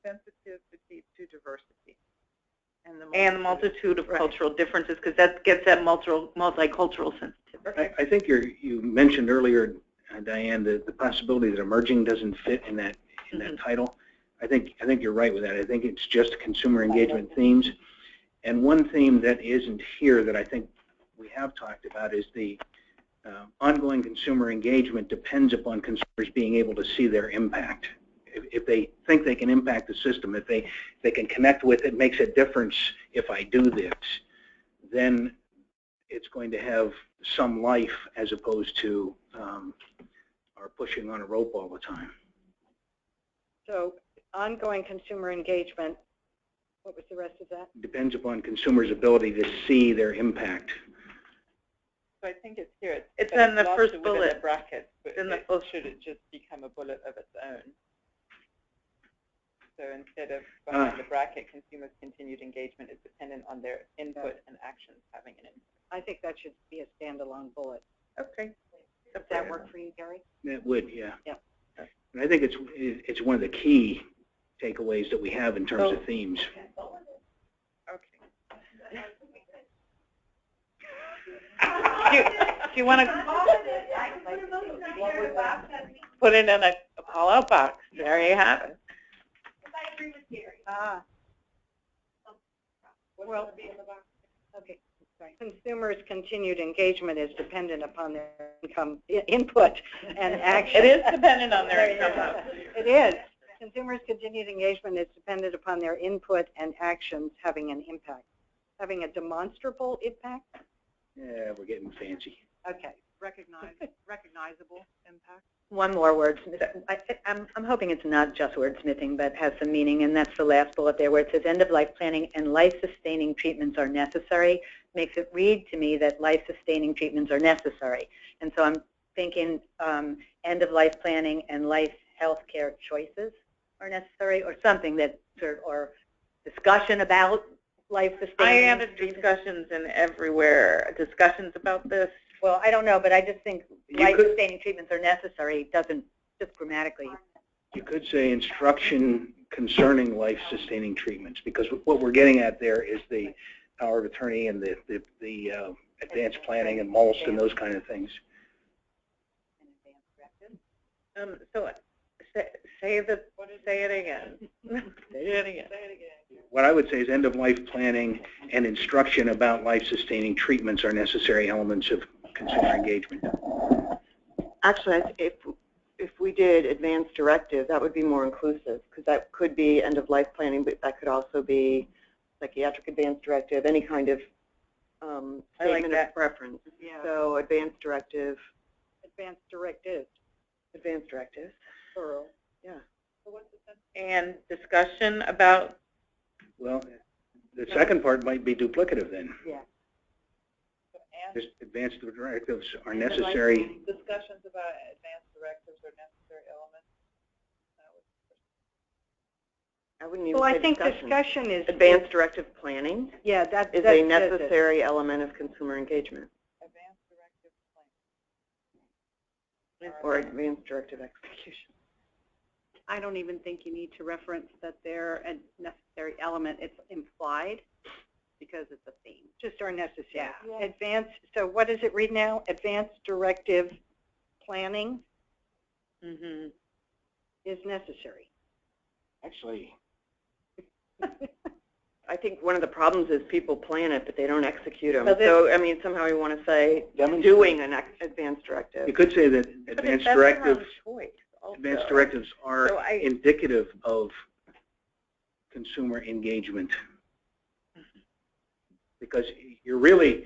Sensitivity to diversity. And the multitude of cultural differences, because that gets at multicultural sensitivity. I think you mentioned earlier, Diane, the possibility that emerging doesn't fit in that title. I think you're right with that. I think it's just consumer engagement themes. And one theme that isn't here that I think we have talked about is the ongoing consumer engagement depends upon consumers being able to see their impact. If they think they can impact the system, if they can connect with it, makes a difference if I do this, then it's going to have some life as opposed to our pushing on a rope all the time. So ongoing consumer engagement, what was the rest of that? Depends upon consumers' ability to see their impact. So I think it's here. It's in the first bullet. The bracket, but should it just become a bullet of its own? So instead of behind the bracket, consumers' continued engagement is dependent on their input and actions having an impact. I think that should be a standalone bullet. Okay. Does that work for you, Gary? It would, yeah. Yep. And I think it's one of the key takeaways that we have in terms of themes. Okay. Do you want to put it in a call-out box? There you have it. I agree with Gary. Well, okay. Consumers' continued engagement is dependent upon their input and action. It is dependent on their income. It is. Consumers' continued engagement is dependent upon their input and actions having an impact. Having a demonstrable impact? Yeah, we're getting fancy. Okay. Recognizable impact. One more word. I'm hoping it's not just wordsmithing, but has some meaning, and that's the last bullet there where it says end-of-life planning and life-sustaining treatments are necessary. Makes it read to me that life-sustaining treatments are necessary. And so I'm thinking end-of-life planning and life healthcare choices are necessary, or something that or discussion about life-sustaining. I added discussions in everywhere. Discussions about this. Well, I don't know, but I just think life-sustaining treatments are necessary. Doesn't just grammatically. You could say instruction concerning life-sustaining treatments, because what we're getting at there is the power of attorney and the advanced planning and MOLST and those kind of things. So say it again. Say it again. What I would say is end-of-life planning and instruction about life-sustaining treatments are necessary elements of consumer engagement. Actually, if we did advanced directive, that would be more inclusive, because that could be end-of-life planning, but that could also be psychiatric advanced directive, any kind of statement of preference. Yeah. So advanced directive. Advanced directives. Advanced directives. Plural. Yeah. So what's the sense? And discussion about. Well, the second part might be duplicative then. Yeah. Just advanced directives are necessary. Discussions about advanced directives are necessary elements. I wouldn't even Well, say I think discussion. discussion is Advanced directive planning yeah, is that a says it. necessary element of consumer engagement. Advanced directive planning. Or advanced directive execution. I don't even think you need to reference that they're a necessary element. It's implied because it's a theme. Just are necessary. Yeah. Advanced. So what does it read now? Advanced directive planning is necessary. Actually, I think one of the problems is people plan it, but they don't execute them. Well, So, I mean, somehow we want to say doing an advanced directive. you could say that advanced directives are So indicative of consumer engagement. Because you're really,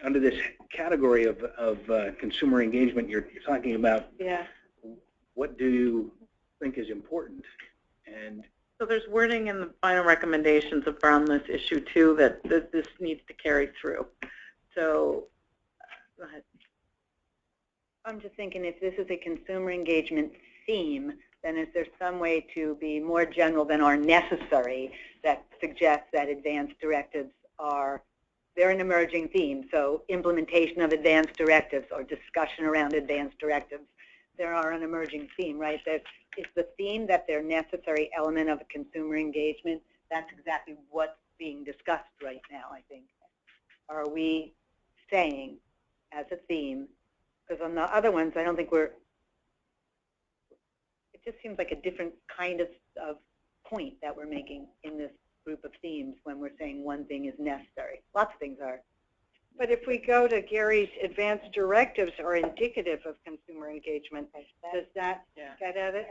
under this category of consumer engagement, you're talking about what do you think is important. And so there's wording in the final recommendations around this issue too that this needs to carry through. So go ahead. I'm just thinking if this is a consumer engagement theme, then is there some way to be more general than are necessary that suggests that advanced directives they're an emerging theme, so implementation of advanced directives or discussion around advanced directives, there are an emerging theme, right? It's the theme that they're a necessary element of a consumer engagement. That's exactly what's being discussed right now, I think. Are we saying as a theme, because on the other ones, I don't think it just seems like a different kind of point that we're making in this group of themes when we're saying one thing is necessary. Lots of things are. But if we go to Gary's advanced directives are indicative of consumer engagement, does that get at it?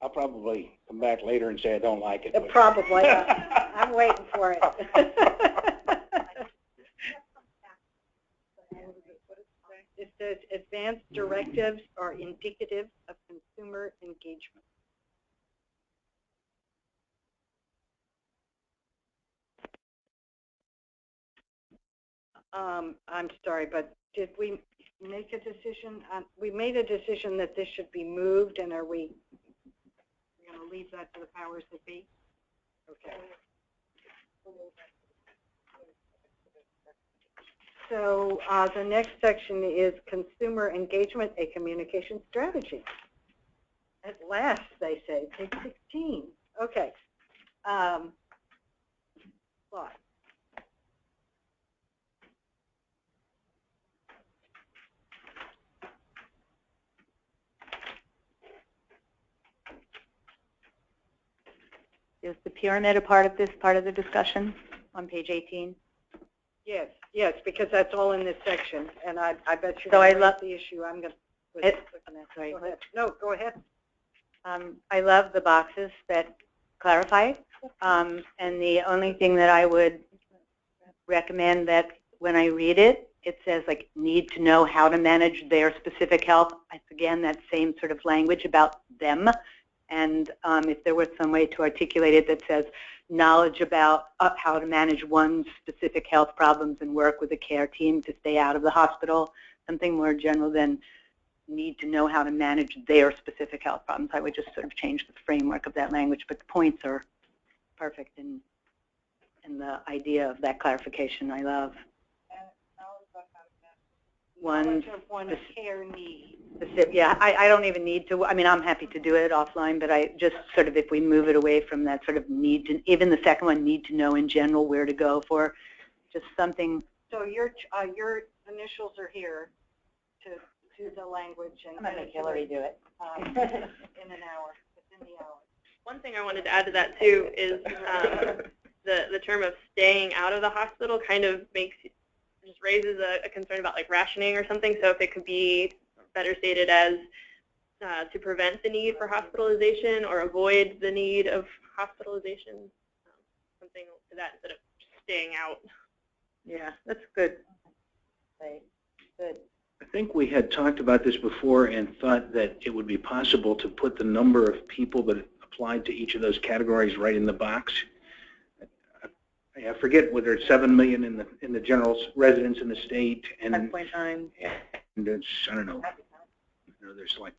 I'll probably come back later and say I don't like it. Probably. I'm waiting for it. It says advanced directives are indicative of consumer engagement. I'm sorry, but did we make a decision? We made a decision that this should be moved, and are we going to leave that to the powers that be? Okay. So the next section is consumer engagement, a communication strategy. At last, they say, page 16. Okay. Slide. Is the pyramid a part of this part of the discussion on page 18? Yes, because that's all in this section, and I bet you So I love the issue. I'm going to. Sorry. Go ahead. No, go ahead. I love the boxes that clarify, and the only thing that I would recommend that when I read it, it says like need to know how to manage their specific health. It's again that same sort of language about them. And if there was some way to articulate it that says knowledge about how to manage one's specific health problems and work with a care team to stay out of the hospital, something more general than need to know how to manage their specific health problems. I would just sort of change the framework of that language, but the points are perfect in the idea of that clarification I love. Knowledge of care need. Yeah, I don't even need to. I mean, I'm happy to do it offline, but I just sort of, if we move it away from that sort of need to, even the second one, need to know in general where to go for, just something. So your initials are here to do the language, and I'm going to make Hillary do it. in an hour. It's in the hour. One thing I wanted to add to that too is the term of staying out of the hospital kind of just raises a concern about like rationing or something. So if it could be better stated as to prevent the need for hospitalization or avoid the need of hospitalization, something to that instead of staying out. Yeah, that's good. Right. Good. I think we had talked about this before and thought that it would be possible to put the number of people that applied to each of those categories right in the box. I forget whether it's 7 million in the general residents in the state and 10.9. and it's, I don't know, there's like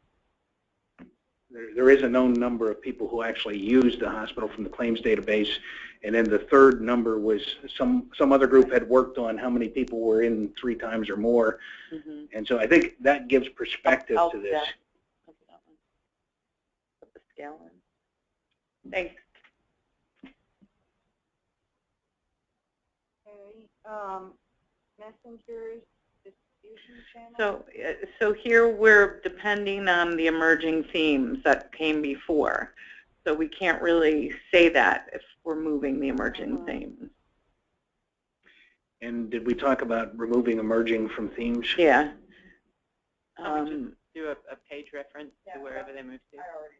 there is a known number of people who actually use the hospital from the claims database, and then the third number was some other group had worked on how many people were in 3 times or more, and so I think that gives perspective to this. Put the scale in. Thanks. Okay. Messengers. So here we're depending on the emerging themes that came before. So we can't really say that if we're moving the emerging themes. And did we talk about removing emerging from themes? Yeah. Just do a page reference to wherever they move to. I already.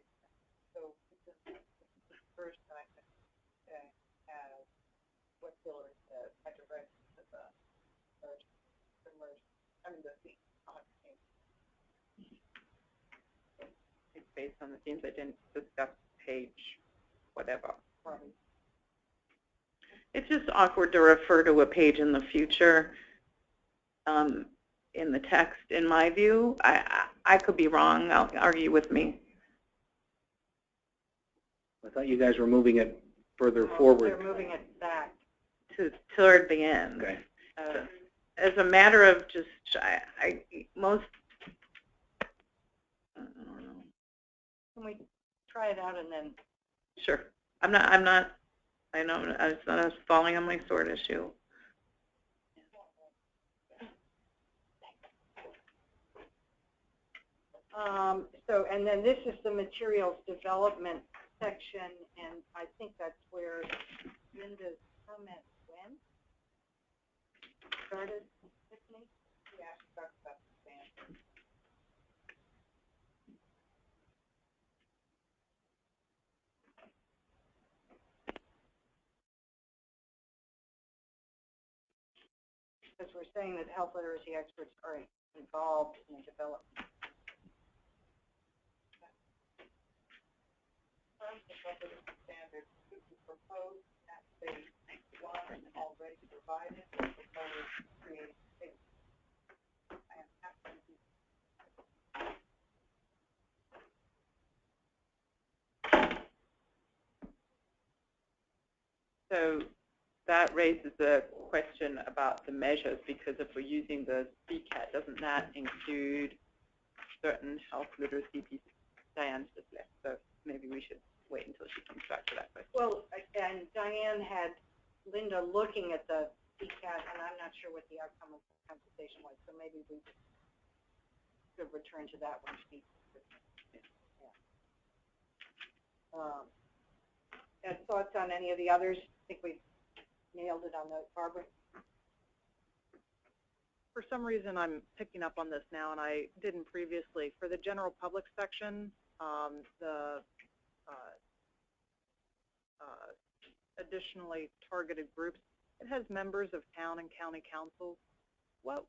So the first I have what Hillary said. I direct to the It's based on the themes. I didn't discuss page, whatever. It's just awkward to refer to a page in the future in the text, in my view. I could be wrong. I'll argue with me. I thought you guys were moving it further forward. They're moving it back Toward the end. Okay. As a matter of just, most, I don't know. Can we try it out and then? Sure. I know it's not a falling on my sword issue. So, and then this is the materials development section, and I think that's where Linda's comment went. Started with me? Yeah, she talked about the standard. Because we're saying that health literacy experts are involved in the development. Standards to be proposed at phase 1 already provided or proposed creating phase. So that raises a question about the measures, because if we're using the CCAT, doesn't that include certain health literacy pieces? Diane's just left, so maybe we should wait until she comes back to that question. Well, and Diane had Linda looking at the CCAT, and I'm not sure what the outcome of the conversation was, so maybe we could return to that when she. Yeah. Thoughts on any of the others? I think we nailed it on the Barbara. For some reason, I'm picking up on this now, and I didn't previously. For the general public section, the additionally targeted groups, it has members of town and county councils. What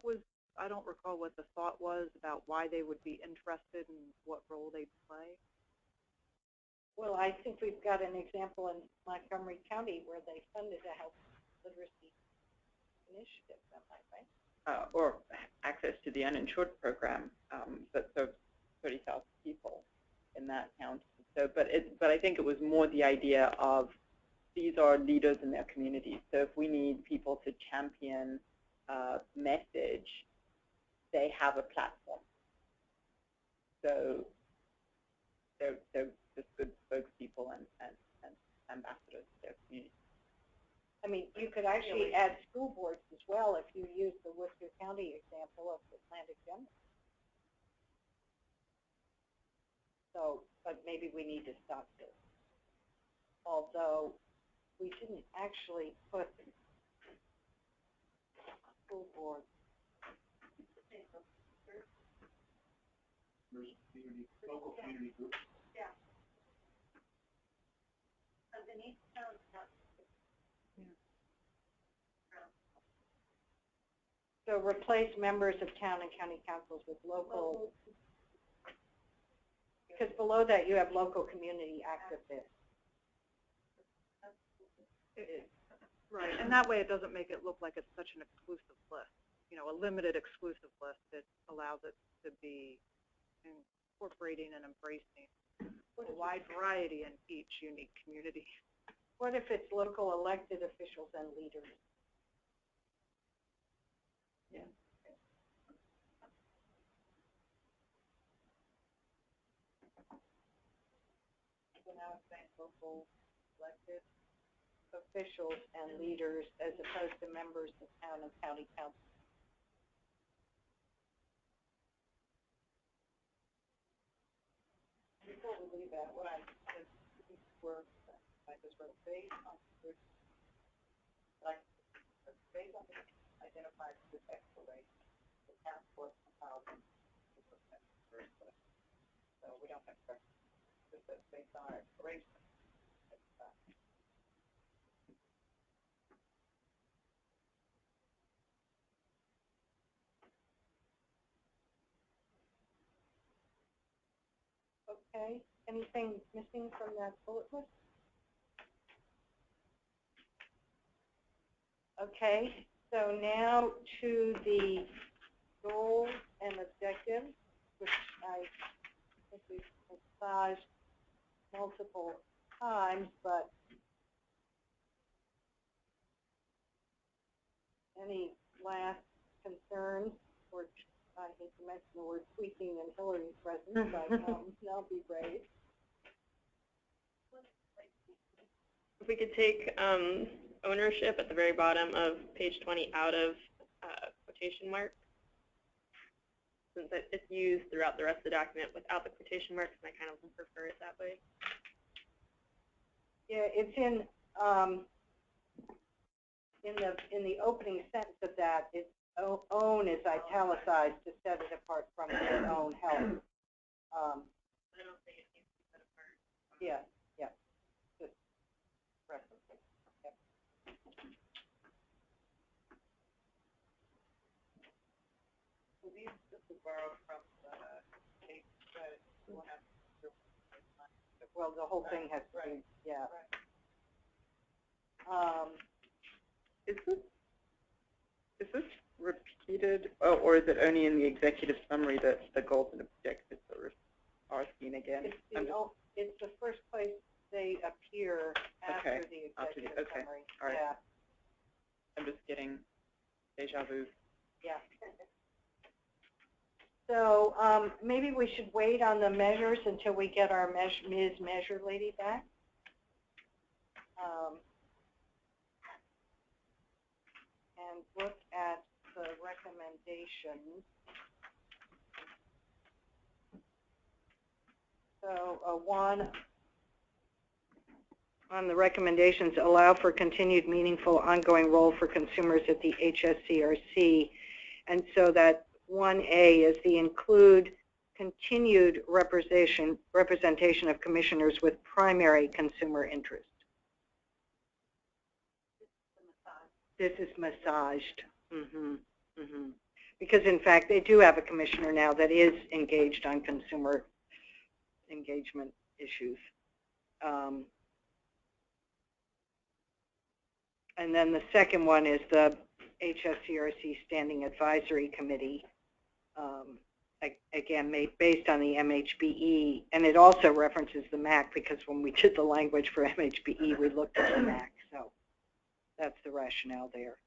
was, I don't recall what the thought was about why they would be interested and what role they'd play. Well, I think we've got an example in Montgomery County where they funded a health literacy initiative, right? Or access to the uninsured program that serves 30,000 people in that county. So, but I think it was more the idea of these are leaders in their communities. So if we need people to champion message, they have a platform. So they're just good spokespeople and ambassadors to their community. I mean, you could actually add school boards as well if you use the Worcester County example of Atlantic General. So, but maybe we need to stop this. Although we didn't actually put school board. Local community group. Yeah. Underneath town. So replace members of town and county councils with local, because below that you have local community activists. Right, and that way it doesn't make it look like it's such an exclusive list. You know, a limited exclusive list that allows it to be incorporating and embracing a wide variety in each unique community. What if it's local elected officials and leaders? Yeah. So now it's saying local elected officials and leaders as opposed to members of town and county council. Before we leave that, what I just were, I just wrote based on like based on identified with exploration, the task force compiled so we don't have to just based on our exploration. Okay, anything missing from that bullet list? Okay, so now to the goals and objectives, which I think we've massaged multiple times, but any last concerns, or I hate to mention the word tweaking in Hillary's presence, but that'll be great. If we could take ownership at the very bottom of page 20 out of quotation marks, since it's used throughout the rest of the document without the quotation marks, and I kind of prefer it that way. Yeah, it's in the opening sentence of that. It's own is italicized to set it apart from its own health. I don't think it needs to be set apart. Yeah, yeah. Just reference it. Yep. So these just borrowed from the case that we'll have to, well, the whole thing has to be, yeah. Is this repeated, or is it only in the executive summary that the goals and objectives are seen again? It's the first place they appear after the executive summary. All right. Yeah. I'm just getting deja vu. Yeah. So maybe we should wait on the measures until we get our Ms. Measure Lady back. And look at the recommendations. So one on the recommendations, allow for continued meaningful ongoing role for consumers at the HSCRC. And so that 1A is the include continued representation of commissioners with primary consumer interest. This is massaged. Because in fact, they do have a commissioner now that is engaged on consumer engagement issues. And then the second one is the HSCRC Standing Advisory Committee, again, based on the MHBE, and it also references the MAC because when we did the language for MHBE, we looked at the MAC, so that's the rationale there.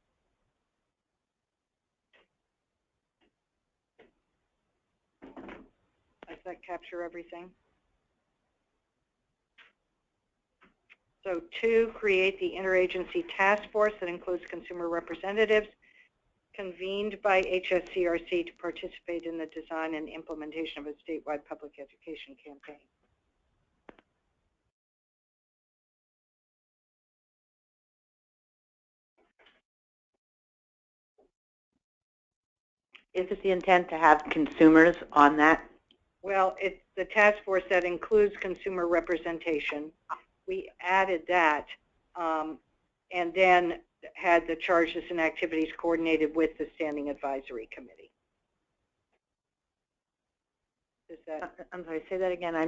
Does that capture everything? So 2, create the interagency task force that includes consumer representatives convened by HSCRC to participate in the design and implementation of a statewide public education campaign. Is it the intent to have consumers on that? Well, it's the task force that includes consumer representation. We added that, and then had the charges and activities coordinated with the Standing Advisory Committee. Is that? I'm sorry, say that again. I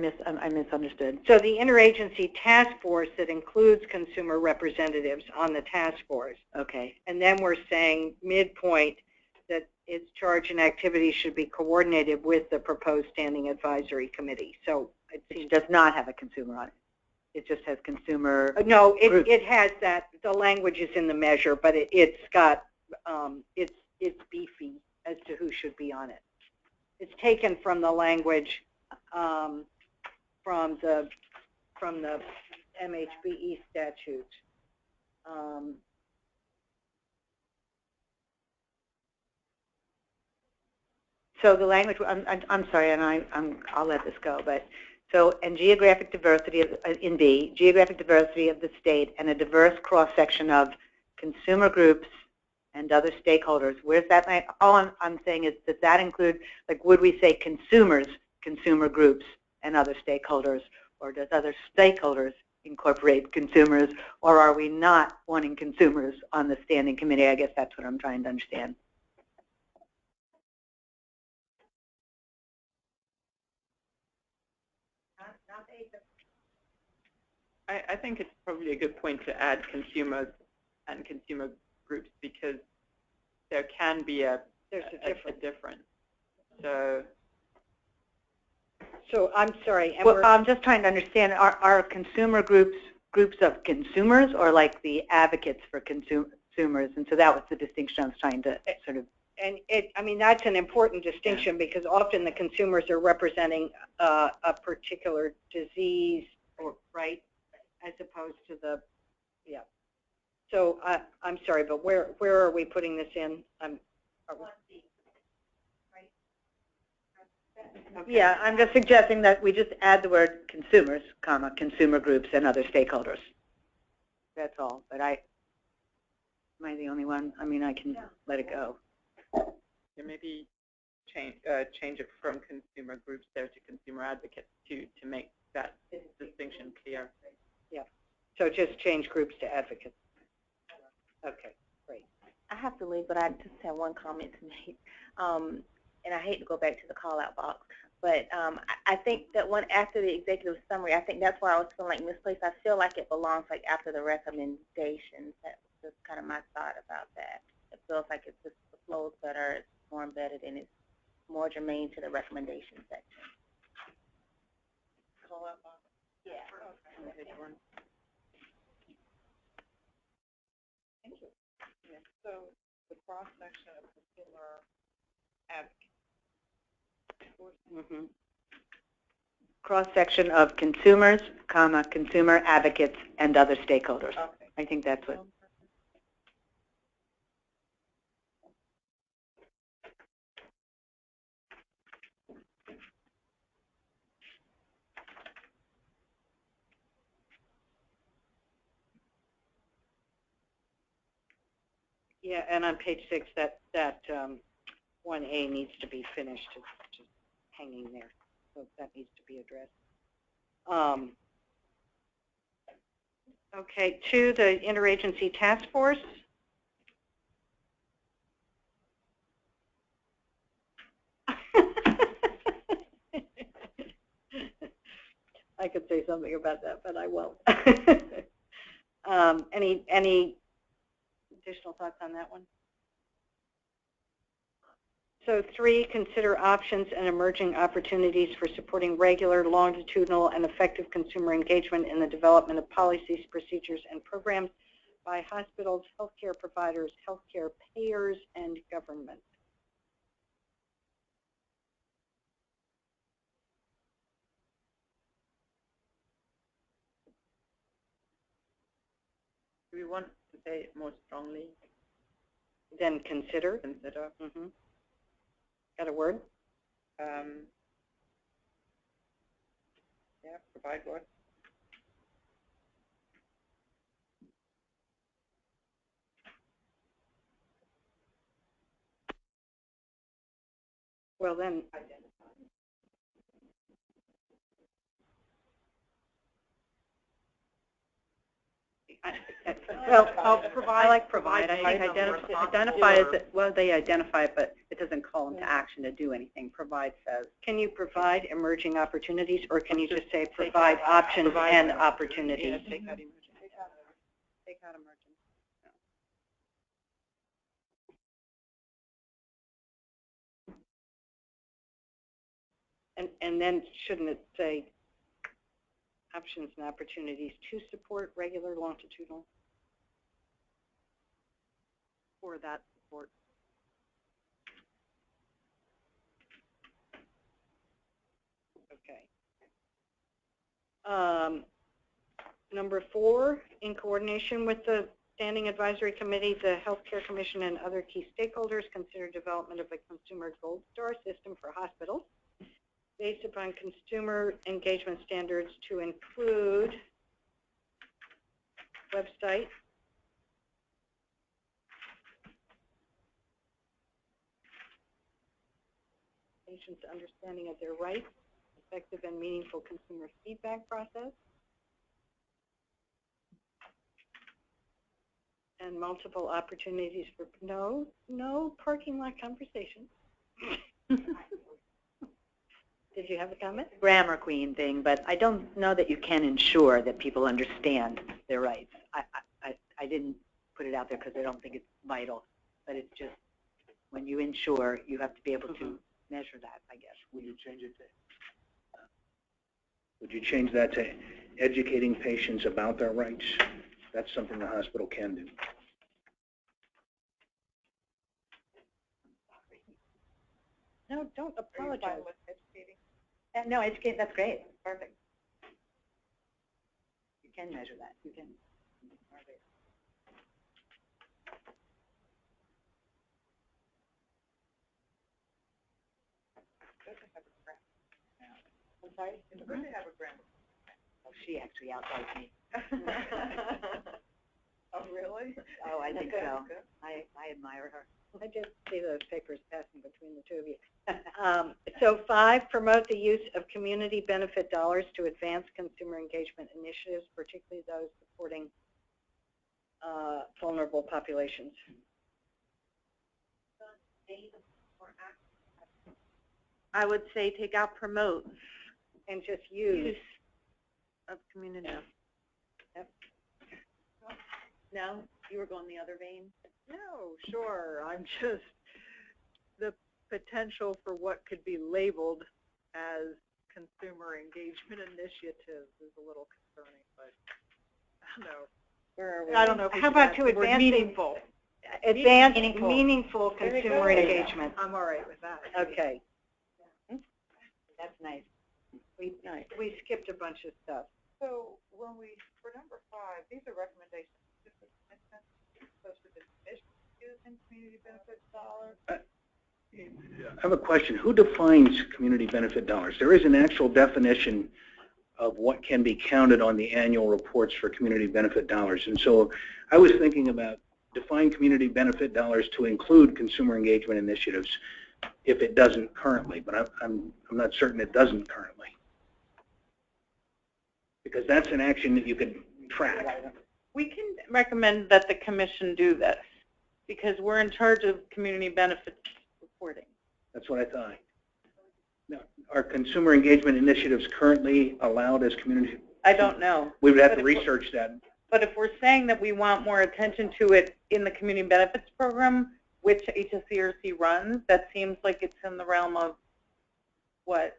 misunderstood. So the interagency task force that includes consumer representatives on the task force. Okay. And then we're saying midpoint that its charge and activities should be coordinated with the proposed Standing Advisory Committee. So it does not have a consumer on it. It just has consumer. No, it has that. The language is in the measure, but it's got it's beefy as to who should be on it. It's taken from the language from the MHBE statute. So the language. I'm sorry, and I'll let this go, but. So, and geographic diversity of, in B, geographic diversity of the state and a diverse cross-section of consumer groups and other stakeholders. Where's that? All I'm saying is, does that include, like, would we say consumers, consumer groups, and other stakeholders, or does other stakeholders incorporate consumers, or are we not wanting consumers on the standing committee? I guess that's what I'm trying to understand. I think it's probably a good point to add consumers and consumer groups because there can be there's a difference. So I'm sorry. And well, I'm just trying to understand, are consumer groups of consumers or like the advocates for consumers? And so that was the distinction I was trying to sort of. And I mean, that's an important distinction because often the consumers are representing a particular disease, or right, as opposed to the, yeah. So I'm sorry, but where are we putting this in? Okay. Yeah, I'm just suggesting that we just add the word consumers, comma, consumer groups and other stakeholders. That's all. But am I the only one? I mean, I can let it go. Yeah, maybe change it from consumer groups there to consumer advocates to make that distinction clear. Yeah. So just change groups to advocates. Okay, great. I have to leave, but I just have one comment to make. And I hate to go back to the call-out box, but I think that after the executive summary, I think that's why I was feeling like misplaced. I feel like it belongs like after the recommendations. That's just kind of my thought about that. It feels like it just flows better, it's more embedded, and it's more germane to the recommendation section. Call-out box? Yeah. Okay. Thank you. Yeah. So the cross-section of consumer advocates. Mm-hmm. Cross-section of consumers, comma, consumer advocates, and other stakeholders. Okay. I think that's what. Yeah, and on page 6, that 1A needs to be finished. It's just hanging there, so that needs to be addressed. Okay, 2, the interagency task force. I could say something about that, but I won't. Any additional thoughts on that one? So 3, consider options and emerging opportunities for supporting regular, longitudinal, and effective consumer engagement in the development of policies, procedures, and programs by hospitals, healthcare providers, healthcare payers, and government. Do we want to say it more strongly? Then consider. Consider. Mm-hmm. Got a word? Yeah, provide what? Well, then. Well, provide. I like provide. I think identify is well, they identify it, but it doesn't call them to action to do anything. Provide says. Can you provide emerging opportunities, or can you just say provide options and opportunities? Yeah, take out emerging. Take out emerging. And then shouldn't it say options and opportunities to support regular longitudinal? For that support. Okay. Number 4, in coordination with the Standing Advisory Committee, the Healthcare Commission, and other key stakeholders, consider development of a consumer gold star system for hospitals based upon consumer engagement standards to include website, patients' understanding of their rights, effective and meaningful consumer feedback process, and multiple opportunities for no parking lot conversations. Did you have a comment? Grammar queen thing, but I don't know that you can ensure that people understand their rights. I didn't put it out there because I don't think it's vital, but it's just when you ensure, you have to be able to measure that, I guess. Would you change it to? Would you change that to educating patients about their rights? That's something the hospital can do. No, don't apologize. No, educate, that's great. Perfect. You can measure that. You can. I'm sorry? It's good to have a grammar. Oh, she actually outdoes me. Oh, really? Oh, I think so. I admire her. I did see those papers passing between the two of you. So 5, promote the use of community benefit dollars to advance consumer engagement initiatives, particularly those supporting vulnerable populations. I would say take out promote And just use. of community. Yep. No? You were going the other vein? No, sure. I'm just the potential for what could be labeled as consumer engagement initiatives is a little concerning, but I don't know. Where are we? I don't know if we How should about add to the word advance meaningful? Advance meaningful consumer engagement. I'm all right with that. Okay. That's nice. We skipped a bunch of stuff. So when we, for number 5, these are recommendations. So should the commission using community benefit dollars? I have a question. Who defines community benefit dollars? There is an actual definition of what can be counted on the annual reports for community benefit dollars. And so I was thinking about define community benefit dollars to include consumer engagement initiatives if it doesn't currently, but I'm not certain it doesn't currently. Because that's an action that you can track. We can recommend that the commission do this because we're in charge of community benefits reporting. That's what I thought. Now, are consumer engagement initiatives currently allowed as community? I don't know. We would have to research that. But if we're saying that we want more attention to it in the community benefits program, which HSCRC runs, that seems like it's in the realm of what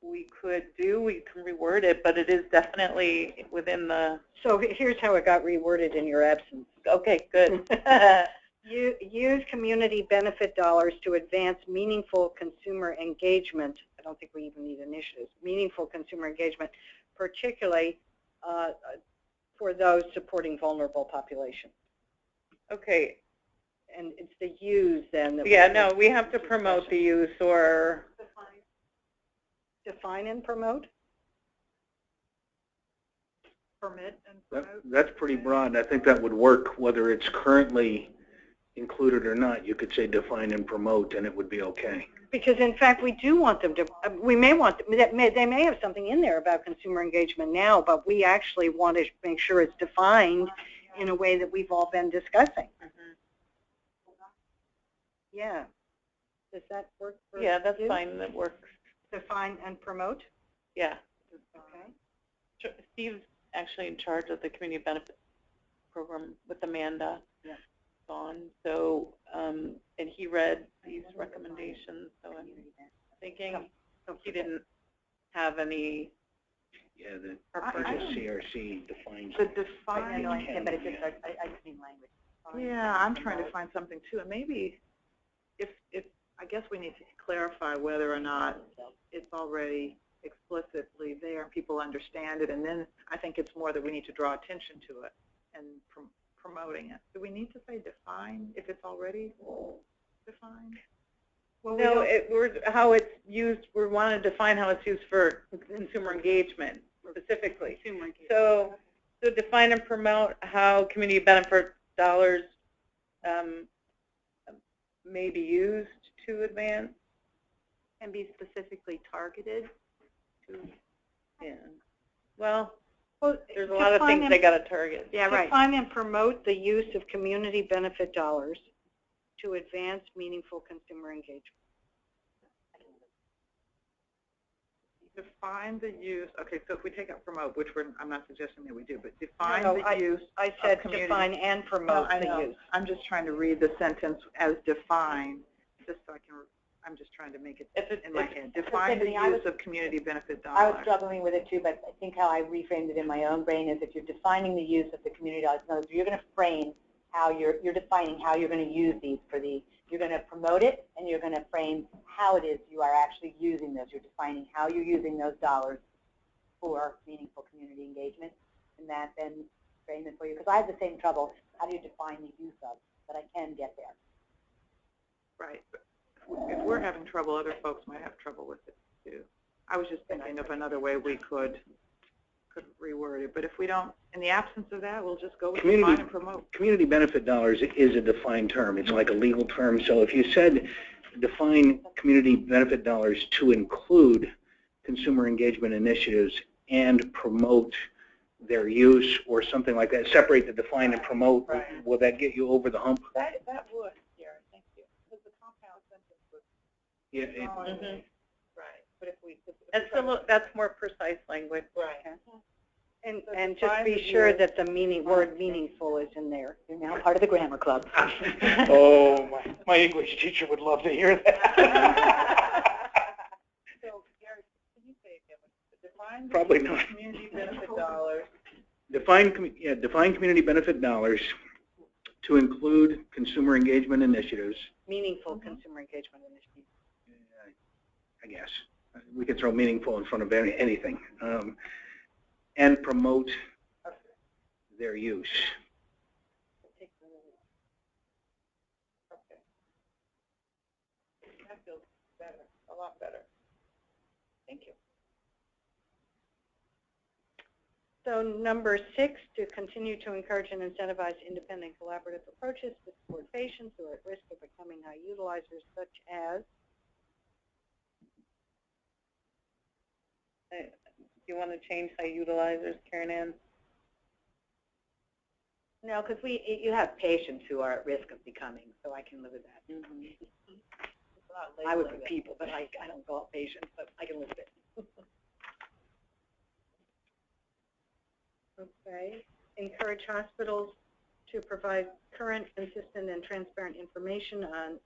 we could do. We can reword it, but it is definitely within the... So here's how it got reworded in your absence. Okay, good. Use community benefit dollars to advance meaningful consumer engagement. I don't think we even need initiatives. Meaningful consumer engagement, particularly for those supporting vulnerable populations. Okay. And it's the use then. That Yeah, no, we have to promote the use or define and promote. Permit and promote. That's pretty broad. I think that would work whether it's currently included or not. You could say define and promote, and it would be okay. Because in fact, we do want them to. We may want them, they may have something in there about consumer engagement now, but we actually want to make sure it's defined in a way that we've all been discussing. Yeah. Does that work for you? Yeah, that's fine. That works. Define and promote? Yeah. Okay. Steve's actually in charge of the community benefits program with Amanda. Yeah. On. So, and he read these recommendations, so I'm thinking he didn't have any. Yeah, the HSCRC defines The define. I know, I understand, but it's just, I just need language. Yeah, I'm trying to find something too, and maybe if I guess we need to clarify whether or not it's already explicitly there and people understand it, and then I think it's more that we need to draw attention to it and promoting it. Do we need to say define if it's already defined? Well, no, how it's used. We want to define how it's used for consumer engagement specifically. So define and promote how community benefit dollars may be used to advance And be specifically targeted to. Yeah. Well, there's a lot of things they got to target. Yeah, right. Define and promote the use of community benefit dollars to advance meaningful consumer engagement. Define the use. Okay, so if we take out promote, which I'm not suggesting that we do, but define the use. I said define and promote the use. I'm just trying to read the sentence as define, just so I can. I'm just trying to make it in my head. Define the use of community benefit dollars. I was struggling with it too, but I think how I reframed it in my own brain is if you're defining the use of the community dollars, in other words, you're going to frame how you're defining how you're going to use these you're going to promote it, and you're going to frame how it is you are actually using those. You're defining how you're using those dollars for meaningful community engagement, and that then frame it for you. Because I have the same trouble. How do you define the use of? But I can get there. Right. If we're having trouble, other folks might have trouble with it too. I was just thinking of another way we could reword it. But if we don't, in the absence of that, we'll just go with define and promote. Community benefit dollars is a defined term. It's like a legal term. So if you said define community benefit dollars to include consumer engagement initiatives and promote their use or something like that, separate the define and promote, right. Will that get you over the hump? That would, yeah, thank you. Because the compound sentence would. Yeah. Right. But if we that's more precise language. Right. Okay. And just be sure that the word meaningful is in there. You're now part of the grammar club. Oh, my English teacher would love to hear that. So, Gary, can you say again? Define Probably not. Community benefit dollars. Define community benefit dollars to include consumer engagement initiatives. Meaningful consumer engagement initiatives. I guess. We could throw meaningful in front of anything. And promote their use. Okay. That feels better, a lot better. Thank you. So number 6, to continue to encourage and incentivize independent collaborative approaches to support patients who are at risk of becoming high utilizers, such as. Do you want to change high utilizers, Karen Ann? No, because you have patients who are at risk of becoming, so I can live with that. Mm-hmm. I would put people, but I don't call it patients, but I can live with it. Okay. Encourage hospitals to provide current, consistent, and transparent information on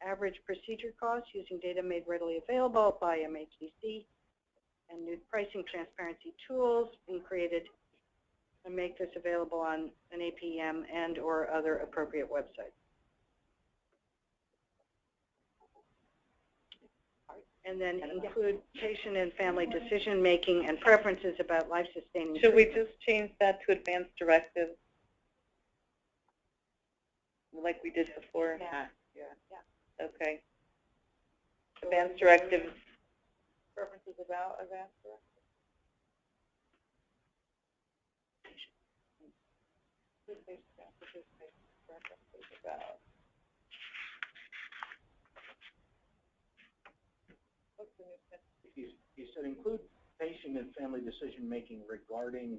average procedure costs using data made readily available by MHCC. And new pricing transparency tools being created and make this available on an APM and or other appropriate websites. And then include patient and family decision-making and preferences about life-sustaining Should we treatment. just change that to advanced directives, like we did before? Yeah. Okay. Advanced directives. Preferences about advanced directives. Preferences about. What's the new sentence? You said include patient and family decision-making regarding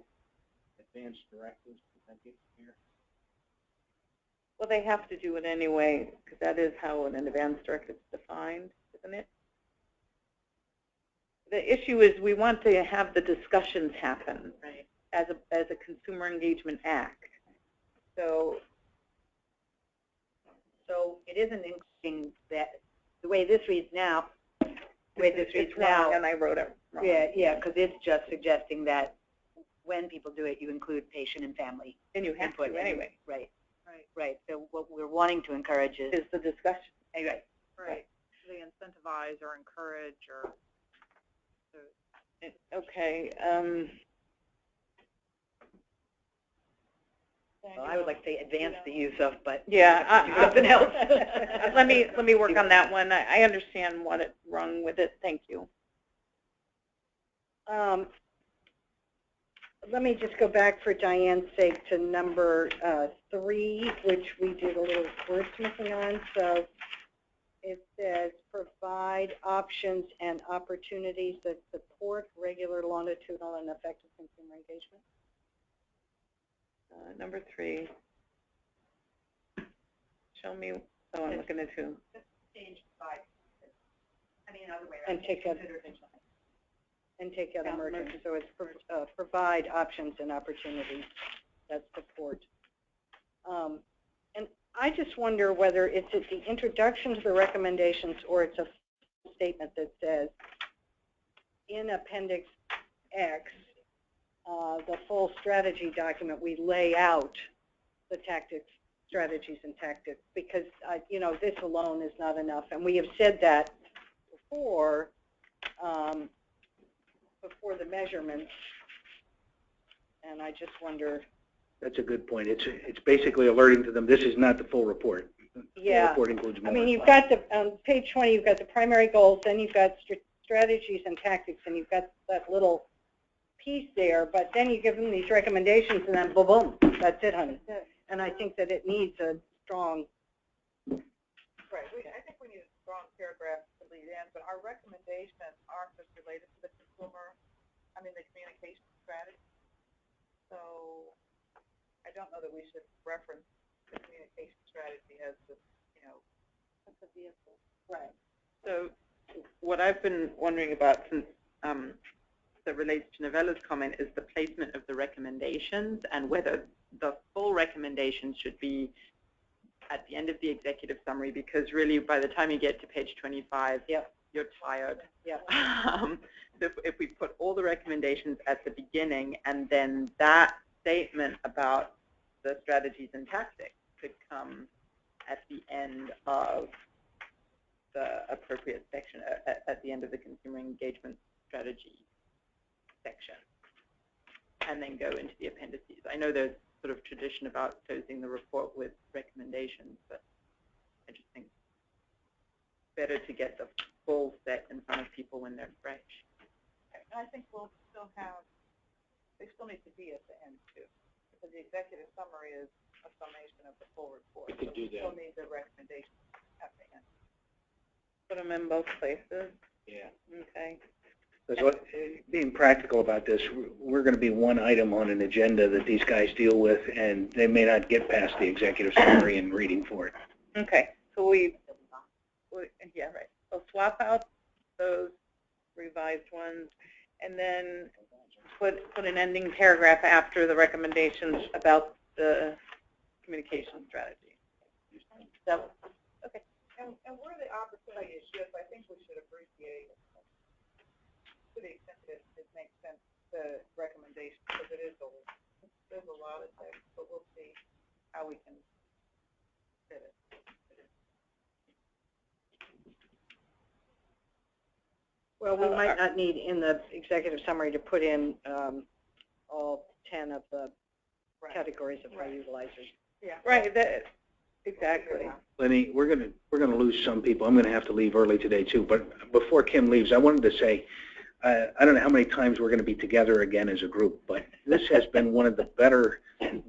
advanced directives. Does that get clear? Well, they have to do it anyway, because that is how an advanced directive is defined, isn't it? The issue is we want to have the discussions happen as a consumer engagement act. So it isn't including that, the way this reads now, it's wrong, and I wrote it wrong. Yeah, because it's just suggesting that when people do it, you include patient and family. And you have input to anyway. Right. So what we're wanting to encourage is the discussion. Right. They incentivize or encourage or. Okay. Well, I would like to say advance the use of, but yeah, something else. let me work on that one. I understand what's wrong with it. Thank you. Let me just go back for Diane's sake to number 3, which we did a little wordsmithing on. So it says provide options and opportunities that support regular, longitudinal, and effective consumer engagement. Number 3. Show me. Oh, I'm looking at 2. Change 5. I mean, other way around. And take out emerging. So it's provide options and opportunities that support. And I just wonder whether it's at the introduction to the recommendations or it's a statement that says, in Appendix X, the full strategy document, we lay out the tactics, strategies, and tactics, because, this alone is not enough. And we have said that before, before the measurements, and I just wonder. That's a good point. It's basically alerting to them this is not the full report. Yeah. The report includes more. I mean, you've got on page 20, you've got the primary goals, then you've got strategies and tactics, and you've got that little piece there, but then you give them these recommendations, and then boom, boom, that's it, honey. And I think that it needs a strong. Right. I think we need a strong paragraph to lead in, but our recommendations aren't just related to the the communication strategy. So I don't know that we should reference the communication strategy as the, as a vehicle. Right. So what I've been wondering about since that relates to Novella's comment is the placement of the recommendations and whether the full recommendations should be at the end of the executive summary, because really by the time you get to page 25, you're tired. So if we put all the recommendations at the beginning and then that statement about the strategies and tactics could come at the end of the appropriate section, at the end of the consumer engagement strategy section, and then go into the appendices. I know there's sort of tradition about closing the report with recommendations, but I just think it's better to get the full set in front of people when they're fresh. And I think we'll still have, they still need to be at the end too, because the executive summary is a summation of the full report. We could do that. Still need the recommendations at the end. Put them in both places. Yeah. Okay. Because being practical about this, we're going to be one item on an agenda that these guys deal with, and they may not get past the executive summary and reading for it. Okay. So yeah, right. So swap out those revised ones, and then put an ending paragraph after the recommendations about the communication strategy. So, okay. And where the opportunity is, I think we should abbreviate to the extent that it makes sense, the recommendation, because there's a lot of text, but we'll see how we can fit it. Well, we might not need in the executive summary to put in all 10 of the categories of high utilizers. Yeah. Right. Exactly. Lenny, we're gonna lose some people. I'm gonna have to leave early today too. But before Kim leaves, I wanted to say, I don't know how many times we're going to be together again as a group, but this has been one of the better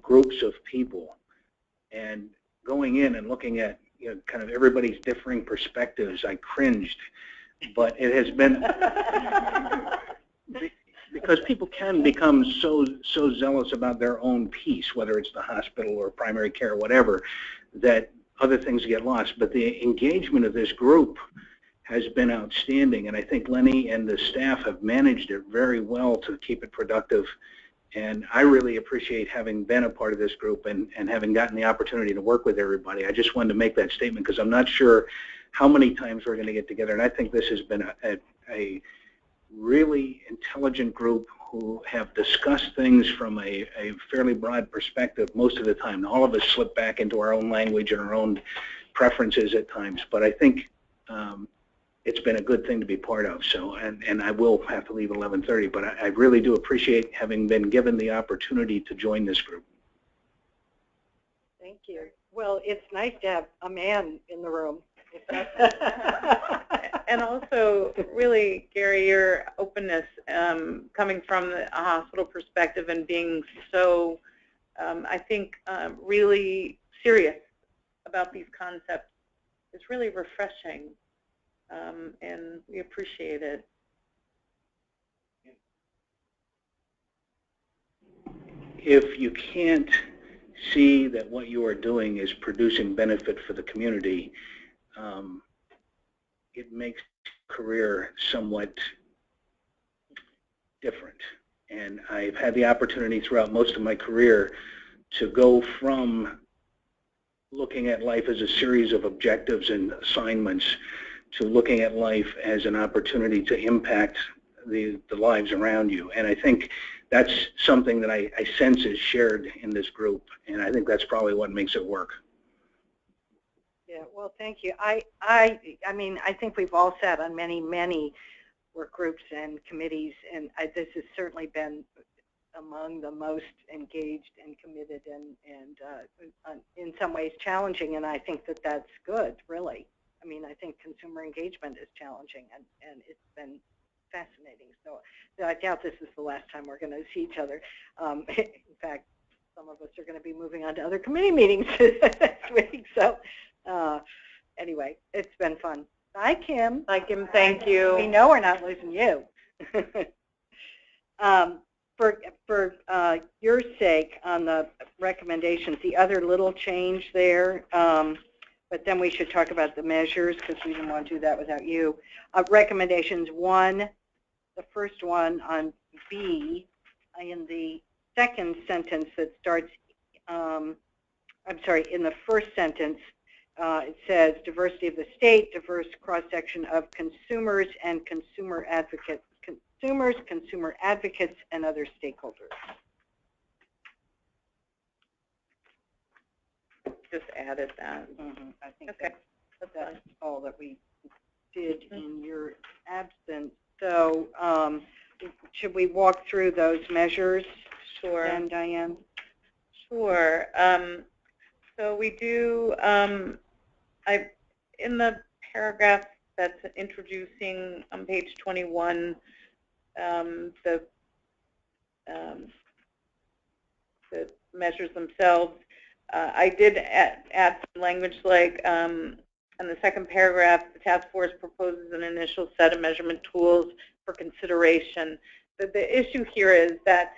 groups of people. And going in and looking at kind of everybody's differing perspectives, I cringed. But it has been because people can become so zealous about their own piece, whether it's the hospital or primary care or whatever, that other things get lost. But the engagement of this group has been outstanding, and I think Lenny and the staff have managed it very well to keep it productive. And I really appreciate having been a part of this group and having gotten the opportunity to work with everybody. I just wanted to make that statement because I'm not sure how many times we're going to get together, and I think this has been a really intelligent group who have discussed things from a fairly broad perspective most of the time. All of us slip back into our own language and our own preferences at times, but I think it's been a good thing to be part of. So, and I will have to leave at 11:30, but I really do appreciate having been given the opportunity to join this group. Thank you. Well, it's nice to have a man in the room. And also, really, Gary, your openness coming from a hospital perspective and being so, I think, really serious about these concepts is really refreshing. And we appreciate it. If you can't see that what you are doing is producing benefit for the community, it makes career somewhat different. And I've had the opportunity throughout most of my career to go from looking at life as a series of objectives and assignments to looking at life as an opportunity to impact the lives around you. And I think that's something that I sense is shared in this group, and I think that's probably what makes it work. Yeah, well, thank you. I mean, I think we've all sat on many work groups and committees, and this has certainly been among the most engaged and committed and in some ways challenging, and I think that that's good, really. I mean, I think consumer engagement is challenging, and it's been fascinating. So I doubt this is the last time we're going to see each other. In fact, some of us are going to be moving on to other committee meetings next week. So anyway, it's been fun. Bye, Kim. Bye, Kim. Thank you. We know we're not losing you. For your sake, on the recommendations, the other little change there, but then we should talk about the measures because we didn't want to do that without you. Recommendations 1, the first one on B, in the second sentence that starts, I'm sorry, in the first sentence, it says diversity of the state, diverse cross-section of consumers and consumer advocates, consumer advocates, and other stakeholders. Just added that. I think that's all that we did in your absence. So should we walk through those measures? Sure. And Diane? Sure. So we do, in the paragraph that's introducing on page 21, the measures themselves, I did add some language like, in the second paragraph, the task force proposes an initial set of measurement tools for consideration. The issue here is that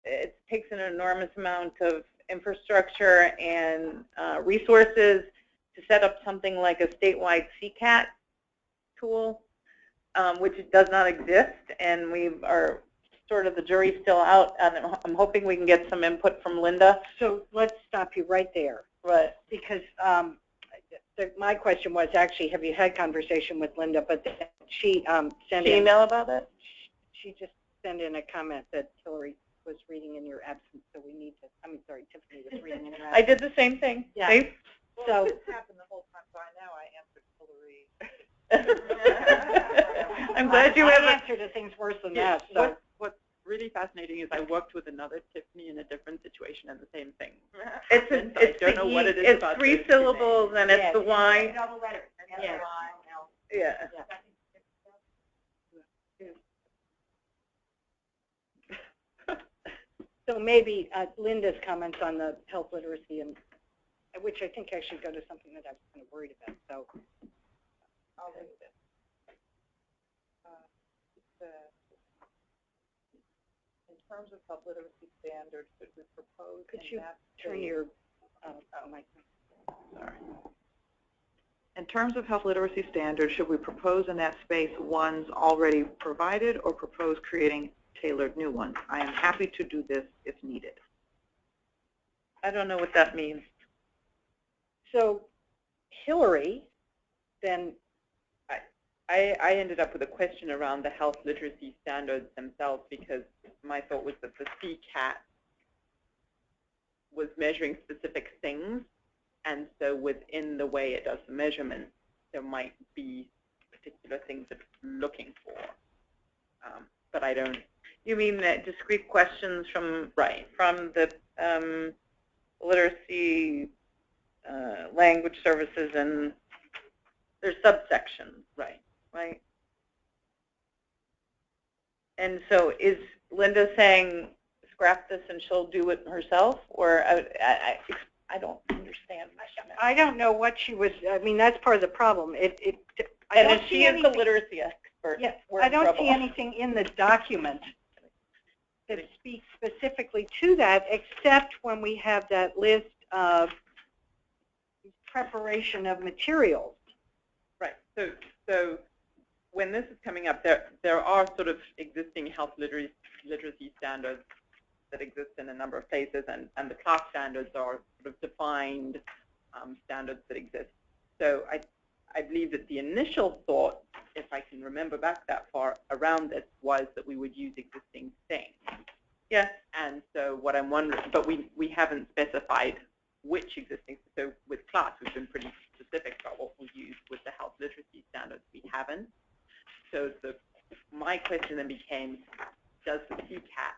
it takes an enormous amount of infrastructure and resources to set up something like a statewide CCAT tool, which does not exist, and we are sort of the jury's still out, and I'm hoping we can get some input from Linda. So let's stop you right there. Right. Because my question was actually, have you had conversation with Linda? But she sent in email about it. She just sent in a comment that Hillary was reading in your absence, so we need to. I'm sorry, Tiffany was reading in your absence. I did the same thing. Yeah. See? Well, this happened the whole time, so now I answered Hillary. I'm glad you have an answer to things worse than that. So. What's really fascinating is I worked with another Tiffany in a different situation and the same thing. It's 3 syllables and it's the Y. Double letters. Yeah. Yeah. So maybe Linda's comments on the health literacy, and which I think actually go to something that I was kind of worried about. So I'll read it. In terms of health literacy standards, should we propose? Could you turn your mic? Sorry. In terms of health literacy standards, should we propose in that space ones already provided or propose creating tailored new ones? I am happy to do this if needed. I don't know what that means. So Hillary, then I ended up with a question around the health literacy standards themselves because my thought was that the CCAT was measuring specific things, and so within the way it does the measurement, there might be particular things it's looking for. But I don't. You mean that discrete questions from the literacy language services, and there's subsections, right? And so is Linda saying scrap this and she'll do it herself, or I don't understand. I don't know what she was. I mean, that's part of the problem. And she is the literacy expert. Yes, I don't see anything in the document that speaks specifically to that, except when we have that list of preparation of materials. Right. So when this is coming up, there are sort of existing health literacy standards that exist in a number of places, and the class standards are sort of defined standards that exist. So I believe that the initial thought, if I can remember back that far around this, was that we would use existing things. Yes. And so what I'm wondering, but we haven't specified which existing. So with class, we've been pretty specific about what we use. With the health literacy standards, we haven't. So my question then became, does the CCAT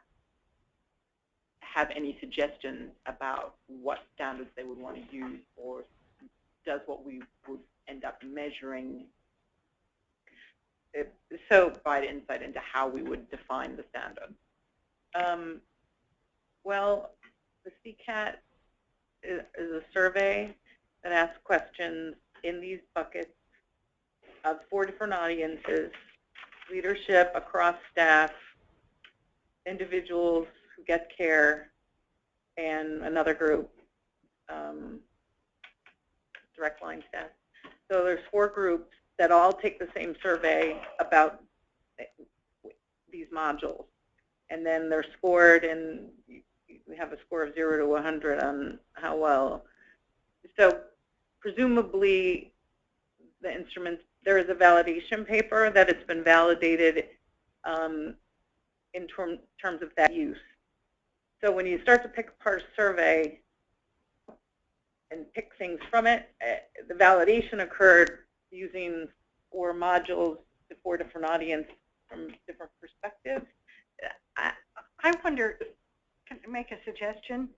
have any suggestions about what standards they would want to use, or does what we would end up measuring provide insight into how we would define the standard? Well, the CCAT is a survey that asks questions in these buckets of 4 different audiences: leadership, across staff, individuals who get care, and another group, direct line staff. So there's 4 groups that all take the same survey about these modules. And then they're scored, and we have a score of 0 to 100 on how well. So presumably the instruments, there is a validation paper that it's been validated in terms of that use. So when you start to pick apart a survey and pick things from it, the validation occurred using 4 modules to 4 different audiences from different perspectives. I wonder, can I make a suggestion?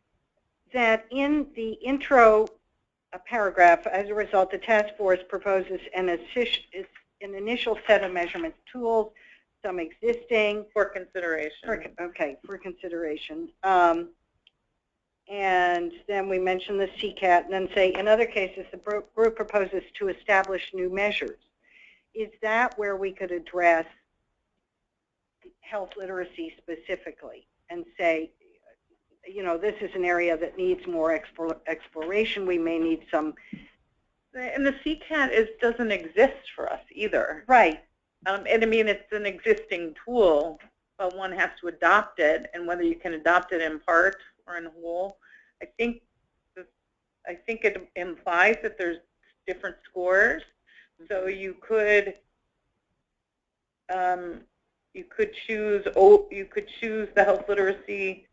That in the intro paragraph, as a result, the task force proposes an initial set of measurement tools, some existing. For consideration. For consideration. And then we mention the CCAT, and then say, in other cases, the group proposes to establish new measures. Is that where we could address health literacy specifically and say, you know, this is an area that needs more exploration. We may need some. And the CCAT doesn't exist for us either. Right. And I mean, it's an existing tool, but one has to adopt it. And whether you can adopt it in part or in whole, I think it implies that there's different scores. So you could choose the health literacy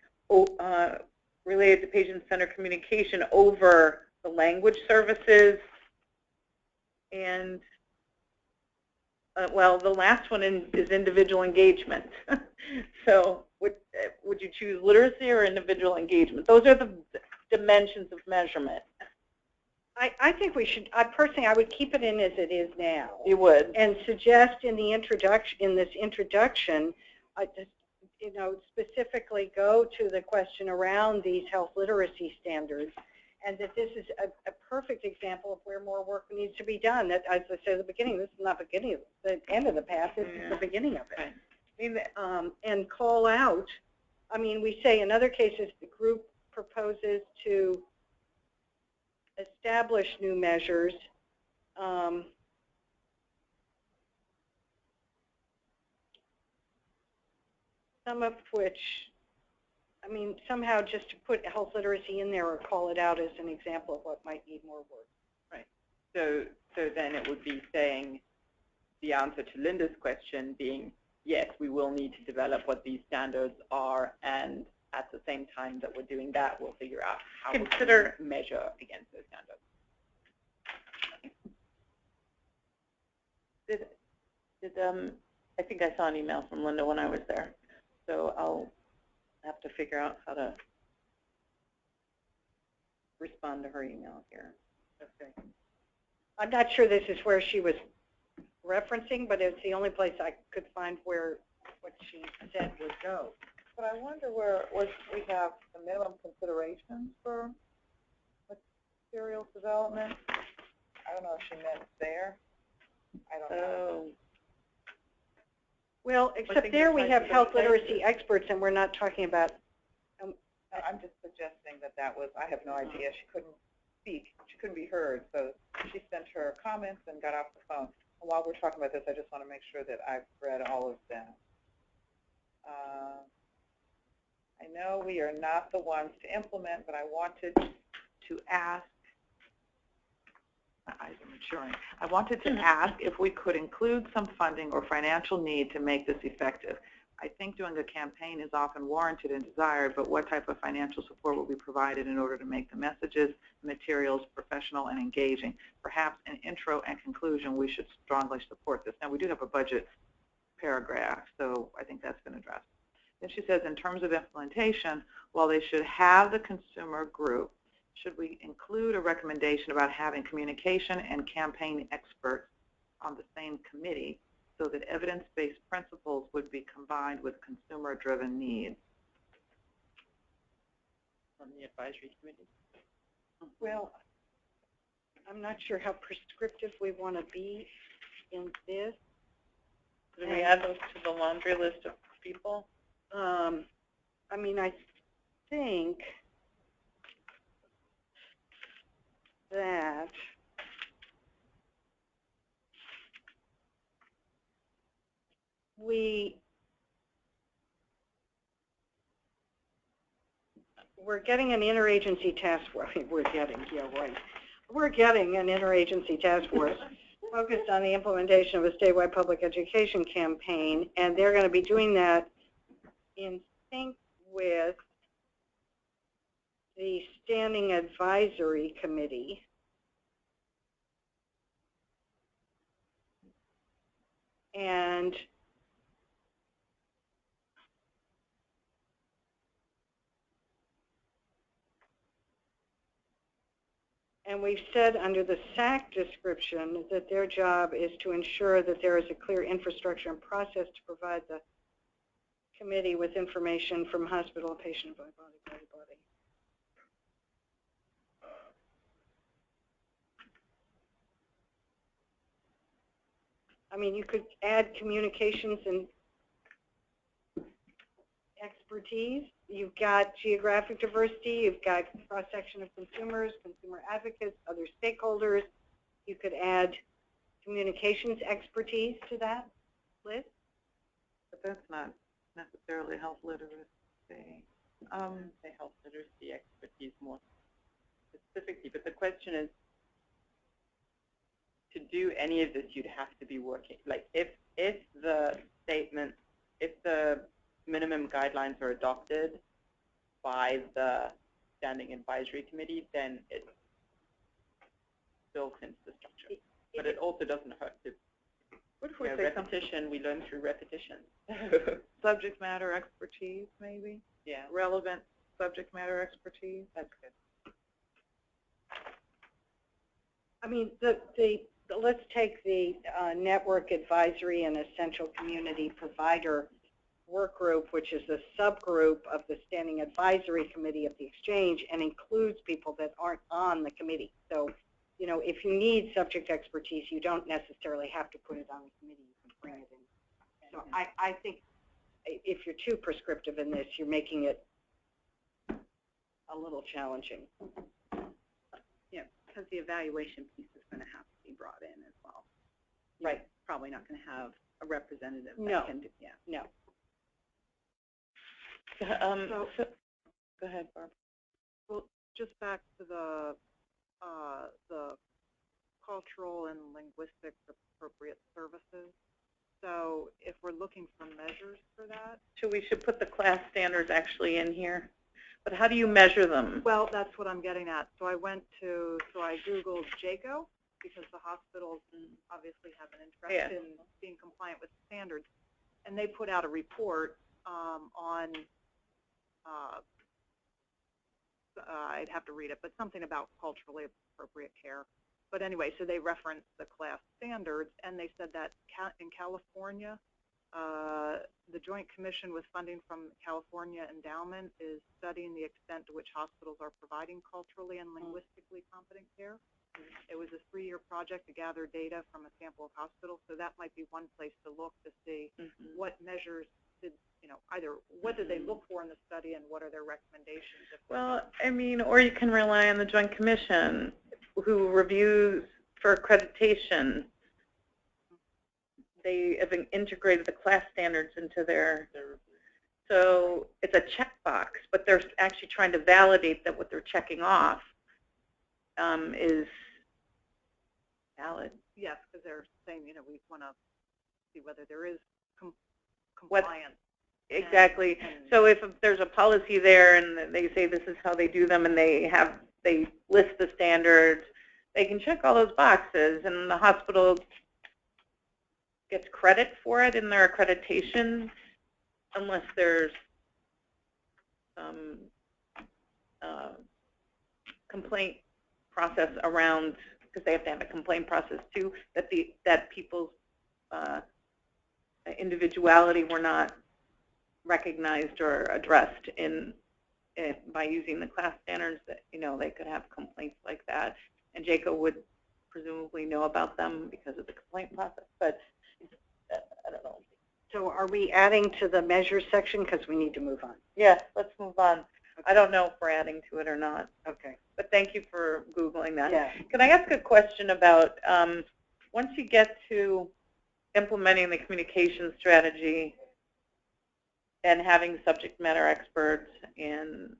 related to patient-centered communication over the language services, and Well, the last one is individual engagement. So would you choose literacy or individual engagement? Those are the dimensions of measurement. I think we should, personally, I would keep it in as it is now. You would. And suggest in the introduction, just, you know, specifically go to the question around these health literacy standards, and that this is a perfect example of where more work needs to be done. That, as I said at the beginning, this is not the end of the path. This is the beginning of it. Right. And call out. I mean, we say in other cases the group proposes to establish new measures. Some of which, I mean, somehow just to put health literacy in there or call it out as an example of what might need more work. Right. So then it would be saying the answer to Linda's question being, yes, we will need to develop what these standards are, and at the same time that we're doing that, we'll figure out how we can measure against those standards. I think I saw an email from Linda when I was there, so I'll have to figure out how to respond to her email here. Okay. I'm not sure this is where she was referencing, but it's the only place I could find where what she said would go. But I wonder where we have the minimum considerations for materials development. I don't know if she meant there. I don't know. Well, except there we have health literacy experts, and we're not talking about. I'm just suggesting that was, I have no idea. She couldn't speak. She couldn't be heard. So she sent her comments and got off the phone. And while we're talking about this, I just want to make sure that I've read all of them. I know we are not the ones to implement, but I wanted to ask, my eyes are maturing. I wanted to ask if we could include some funding or financial need to make this effective. I think doing a campaign is often warranted and desired, but what type of financial support will be provided in order to make the messages, materials, professional and engaging? Perhaps in intro and conclusion, we should strongly support this. Now, we do have a budget paragraph, so I think that's been addressed. Then she says, in terms of implementation, while they should have the consumer group, should we include a recommendation about having communication and campaign experts on the same committee so that evidence-based principles would be combined with consumer-driven needs? On the advisory committee? Well, I'm not sure how prescriptive we want to be in this. Do we add those to the laundry list of people? I mean, I think that we're getting an interagency task force. We're getting an interagency task force focused on the implementation of a statewide public education campaign, and they're going to be doing that in sync with the Standing Advisory Committee. And we've said under the SAC description that their job is to ensure that there is a clear infrastructure and process to provide the committee with information from hospital, patient, body. I mean, you could add communications and expertise. You've got geographic diversity. You've got cross-section of consumers, consumer advocates, other stakeholders. You could add communications expertise to that list. But that's not necessarily health literacy. Say health literacy expertise more specifically, but the question is, to do any of this, you'd have to be working. Like, if the statement, if the minimum guidelines are adopted by the Standing Advisory Committee, then it's built into the structure. But it also doesn't hurt to What if we Yeah, say something? repetition, we learn through repetition. Subject matter expertise, maybe? Yeah, Relevant subject matter expertise? that's good. I mean, let's take the network advisory and essential community provider work group, which is a subgroup of the standing advisory committee of the exchange and includes people that aren't on the committee. So, you know, if you need subject expertise, you don't necessarily have to put it on the committee. You can bring it in. So I think if you're too prescriptive in this, you're making it a little challenging. Yeah, because the evaluation piece is going to have to be brought in as well. Right. Probably not going to have a representative that No. can do, yeah. No. So, go ahead, Barb. Well, just back to the cultural and linguistic appropriate services. So if we're looking for measures for that. We should put the class standards actually in here. But how do you measure them? Well, that's what I'm getting at. So I Googled JACO because the hospitals obviously have an interest in being compliant with standards. And they put out a report on, I'd have to read it, but something about culturally appropriate care. But anyway, so they referenced the class standards, and they said that in California, the Joint Commission with funding from California Endowment is studying the extent to which hospitals are providing culturally and linguistically competent care. It was a 3-year project to gather data from a sample of hospitals, so that might be one place to look to see what measures did, you know, either what did they look for in the study and what are their recommendations. Well, I mean, or you can rely on the Joint Commission who reviews for accreditation. They have integrated the class standards into their, so it's a checkbox, but they're actually trying to validate that what they're checking off is valid. Yes, because they're saying, you know, we want to see whether there is compliance. Exactly. So if there's a policy there and they say this is how they do them and they list the standards, they can check all those boxes and the hospital gets credit for it in their accreditation unless there's some complaint process around, because they have to have a complaint process too, that people's individuality were not recognized or addressed by using the class standards. That, you know, they could have complaints like that, and JACO would presumably know about them because of the complaint process. But I don't know. So are we adding to the measures section because we need to move on? Yes, let's move on. Okay. I don't know if we're adding to it or not. Okay. But thank you for Googling that. Yeah. Can I ask a question about once you get to implementing the communication strategy and having subject matter experts and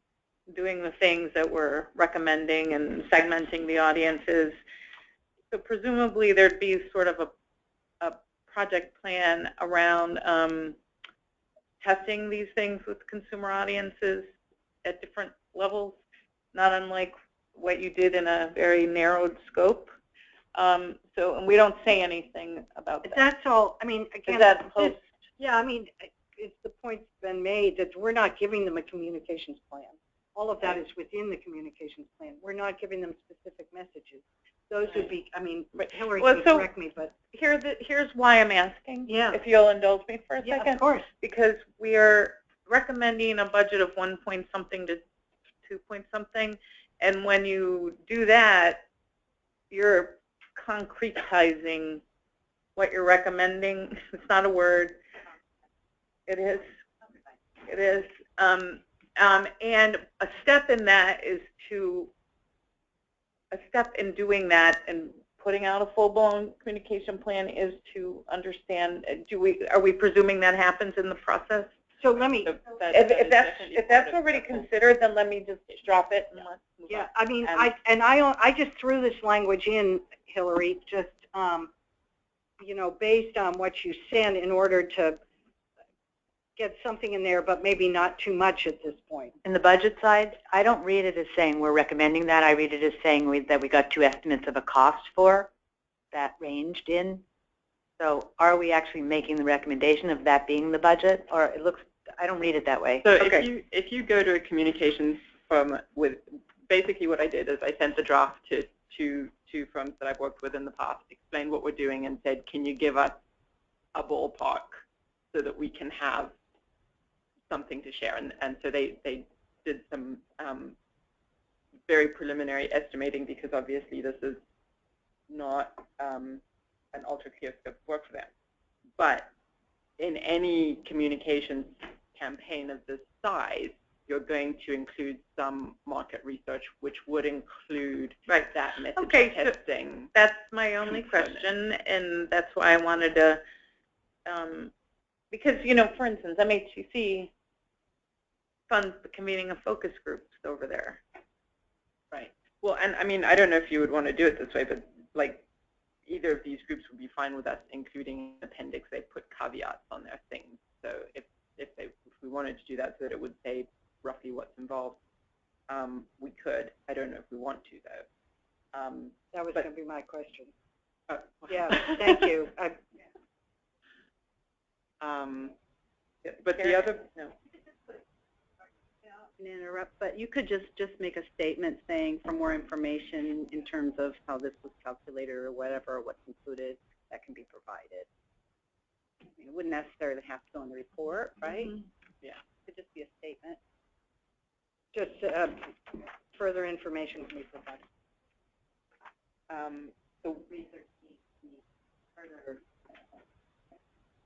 doing the things that we're recommending and segmenting the audiences, so presumably there'd be sort of a project plan around testing these things with consumer audiences at different levels, not unlike what you did in a very narrowed scope. And we don't say anything about that. That's all. I mean, again, is that post? Yeah, I mean, the point's been made that we're not giving them a communications plan. All of that is within the communications plan. We're not giving them specific messages. Those would be, I mean, Hillary can correct me, but here's why I'm asking. Yeah. If you'll indulge me for a second. Yeah, of course. Because we are recommending a budget of 1 point something to 2 point something, and when you do that, you're concretizing what you're recommending. It's not a word. It is. It is. And a step in that is a step in doing that and putting out a full-blown communication plan is to understand. Are we presuming that happens in the process? So let me. If that's already considered, then let me just drop it and let's move on. I mean, I just threw this language in, Hillary, just you know, based on what you sent in order to get something in there, but maybe not too much at this point. In the budget side, I don't read it as saying we're recommending that. I read it as saying that we got 2 estimates of a cost for that ranged in So are we actually making the recommendation of that being the budget? Or it looks, I don't read it that way. So Okay. if you go to a communications firm with, basically what I did is I sent the draft to two firms that I've worked with in the past, explained what we're doing, and said, can you give us a ballpark so that we can have something to share? And so they did some very preliminary estimating, because obviously this is not an ultra-clear scope of work for them. But in any communications campaign of this size, you're going to include some market research, which would include that method of testing. So that's my only question, and that's why I wanted to, because, you know, for instance, MHCC funds the convening of focus groups over there. Right. Well, and I mean, I don't know if you would want to do it this way, but like either of these groups would be fine with us including an appendix. They put caveats on their things. So if we wanted to do that so that it would say roughly what's involved, we could. I don't know if we want to, though. That was going to be my question. Yeah, thank you. But the other, no. Interrupt, but you could just make a statement saying for more information in terms of how this was calculated or whatever, what's included, that can be provided. I mean, it wouldn't necessarily have to go in the report, right? Mm-hmm. Yeah. It could just be a statement. Just further information can be provided. So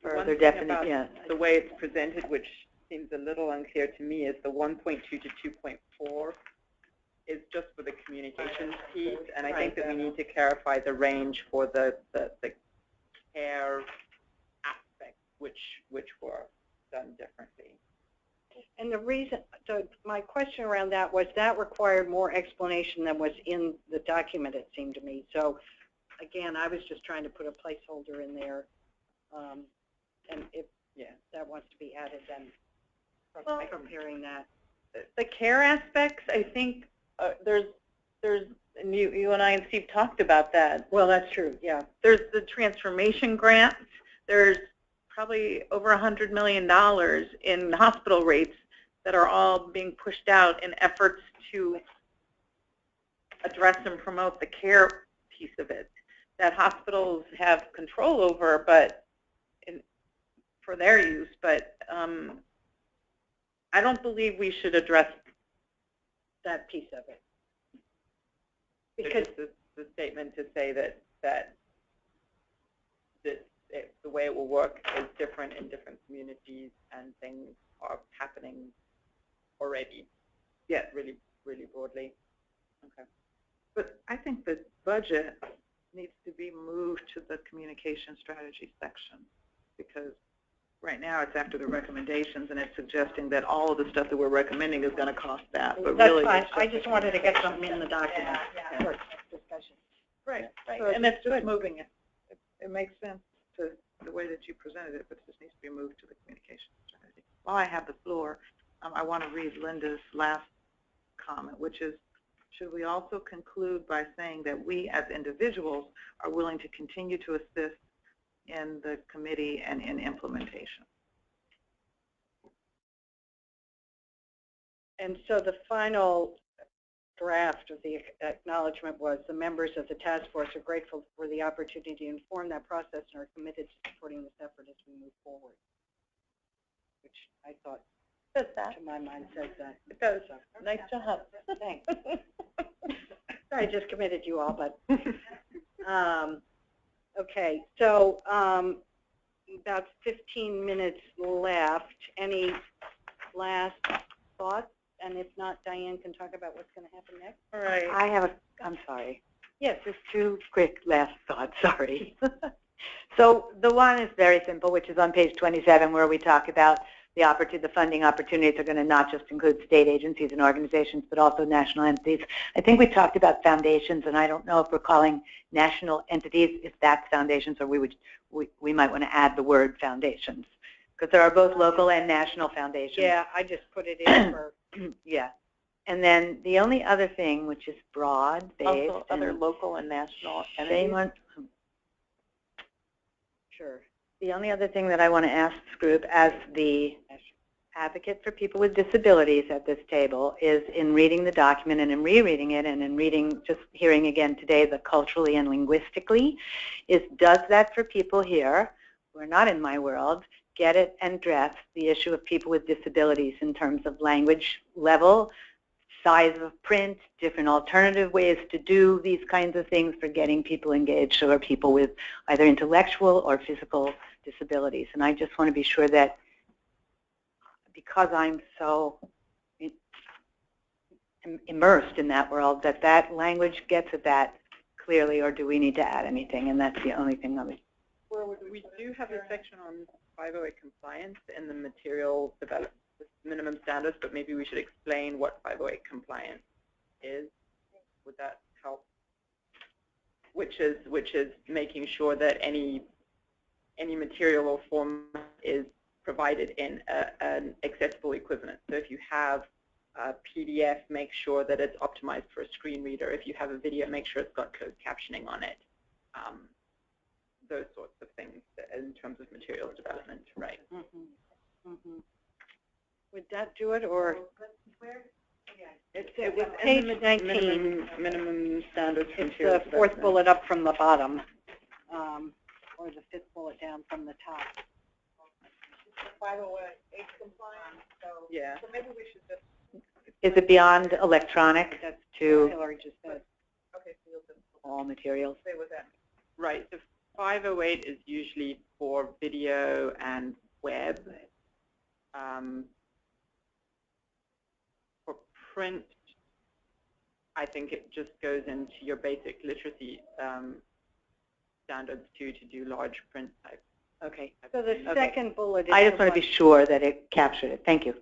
further definite, yeah. The way it's presented, which seems a little unclear to me, is the 1.2 to 2.4 is just for the communications piece, and I think that we need to clarify the range for the care aspects, which were done differently. And the reason, so my question around that was that required more explanation than was in the document, it seemed to me. So again, I was just trying to put a placeholder in there, and if that wants to be added, then comparing that. The care aspects, I think there's and you and I and Steve talked about that. Well, that's true, yeah. There's the transformation grants. There's probably over $100 million in hospital rates that are all being pushed out in efforts to address and promote the care piece of it that hospitals have control over, but for their use. But I don't believe we should address that piece of it. Because the statement to say that the way it will work is different in different communities, and things are happening already. Yeah, really, really broadly. Okay. But I think the budget needs to be moved to the communication strategy section, because right now it's after the recommendations, and it's suggesting that all of the stuff that we're recommending is going to cost that. But that's really, fine. I just wanted to get something in the document for discussion. Right, right. So And it's just moving it. It makes sense to the way that you presented it, but it just needs to be moved to the communication strategy. While I have the floor, I want to read Linda's last comment, which is, should we also conclude by saying that we as individuals are willing to continue to assist in the committee and in implementation? And so the final draft of the acknowledgement was the members of the task force are grateful for the opportunity to inform that process and are committed to supporting this effort as we move forward, which I thought, Does that? to my mind, says that. It does. Nice job. Thanks. I just committed you all, but okay. So about 15 minutes left. Any last thoughts? And if not, Diane can talk about what's going to happen next. All right. I have I'm sorry. Yes, just two quick last thoughts, sorry. So the one is very simple, which is on page 27, where we talk about the funding opportunities are going to not just include state agencies and organizations, but also national entities. I think we talked about foundations, and I don't know if we're calling national entities, if that's foundations, or we might want to add the word foundations, because there are both local and national foundations. Yeah, I just put it in for. Yeah. And then the only other thing, which is broad-based. Also, other local and national entities. Sure. The only other thing that I want to ask this group, as the advocate for people with disabilities at this table, is in reading the document and in rereading it and in reading, just hearing again today, the culturally and linguistically, is does that for people here who are not in my world get it and address the issue of people with disabilities in terms of language level, size of print, different alternative ways to do these kinds of things for getting people engaged, or people with either intellectual or physical disabilities. And I just want to be sure that, because I'm so immersed in that world, that that language gets at that clearly, or do we need to add anything? And that's the only thing that we do have a section on 508 compliance in the material development minimum standards, but maybe we should explain what 508 compliance is. Would that help? Which is making sure that any material or form is provided in an accessible equivalent. So if you have a PDF, make sure that it's optimized for a screen reader. If you have a video, make sure it's got closed captioning on it. Those sorts of things in terms of materials development, right? Would that do it, or? It was page in the 19. minimum standards. It's the fourth bullet up from the bottom, or the fifth bullet down from the top. 508 compliance. So yeah. So maybe we should just. is it beyond electronic That's to Hillary just said. Okay, so you'll just all materials? say what that. Right. So 508 is usually for video and web. For print, I think it just goes into your basic literacy standards to do large print type. Okay. So the second bullet is I just want to be sure that it captured it. Thank you.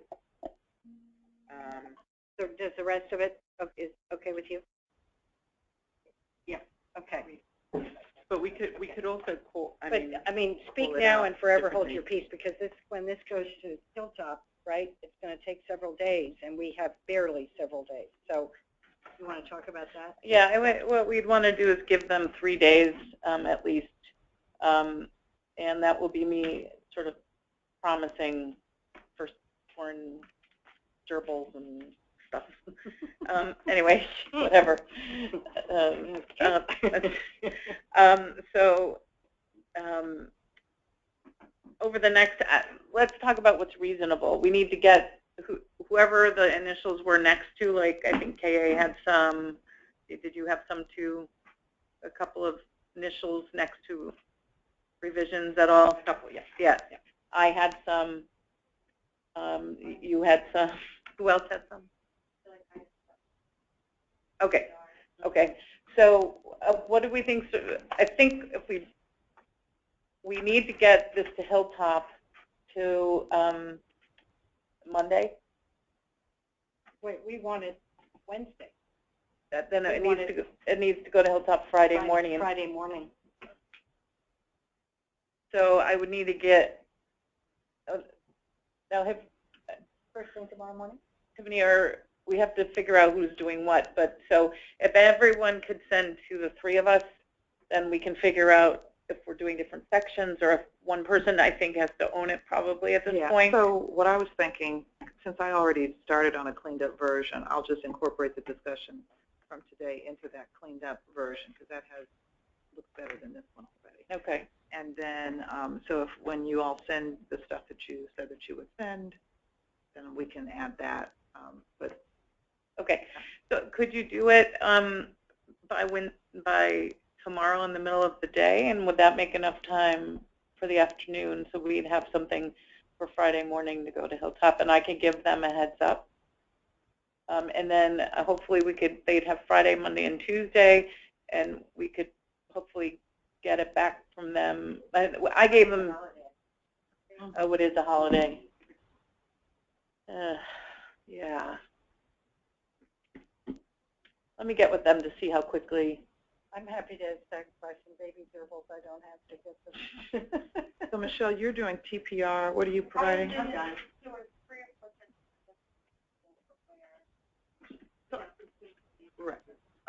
So does the rest of it is okay with you? Yeah. Okay. But we could also call. I mean, speak pull it now out and forever hold differently. your peace, because when this goes to Hilltop, right, it's going to take several days, and we have barely several days. So you want to talk about that? Yeah, what we'd want to do is give them 3 days at least, and that will be me sort of promising for foreign gerbils and stuff. Anyway, whatever. Over the next, let's talk about what's reasonable. We need to get whoever the initials were next to, like I think KA had some. Did you have some too? A couple of initials next to revisions at all? A couple, yes. Yeah. I had some. You had some. Who else had some? Okay. Okay. So what do we think? I think if we need to get this to Hilltop to Monday. Wait, we wanted Wednesday. Then it needs to go to Hilltop Friday morning. Friday morning. So I would need to get. Now, First thing tomorrow morning. Tiffany, we have to figure out who's doing what. But so if everyone could send to the 3 of us, then we can figure out if we're doing different sections, or if one person, I think, has to own it probably at this point. So what I was thinking, since I already started on a cleaned up version, I'll just incorporate the discussion from today into that cleaned up version, because that looks better than this one already. Okay. And then, so if when you all send the stuff that you said that you would send, then we can add that. But okay. So could you do it by tomorrow in the middle of the day, and would that make enough time for the afternoon so we'd have something for Friday morning to go to Hilltop, and I can give them a heads up? And then hopefully they'd have Friday, Monday, and Tuesday, and we could hopefully get it back from them. I gave them, oh, it is a holiday. Yeah. Let me get with them to see how quickly. I'm happy to sacrifice some baby gerbils. I don't have to get them. so Michelle, you're doing TPR. What are you providing? Right.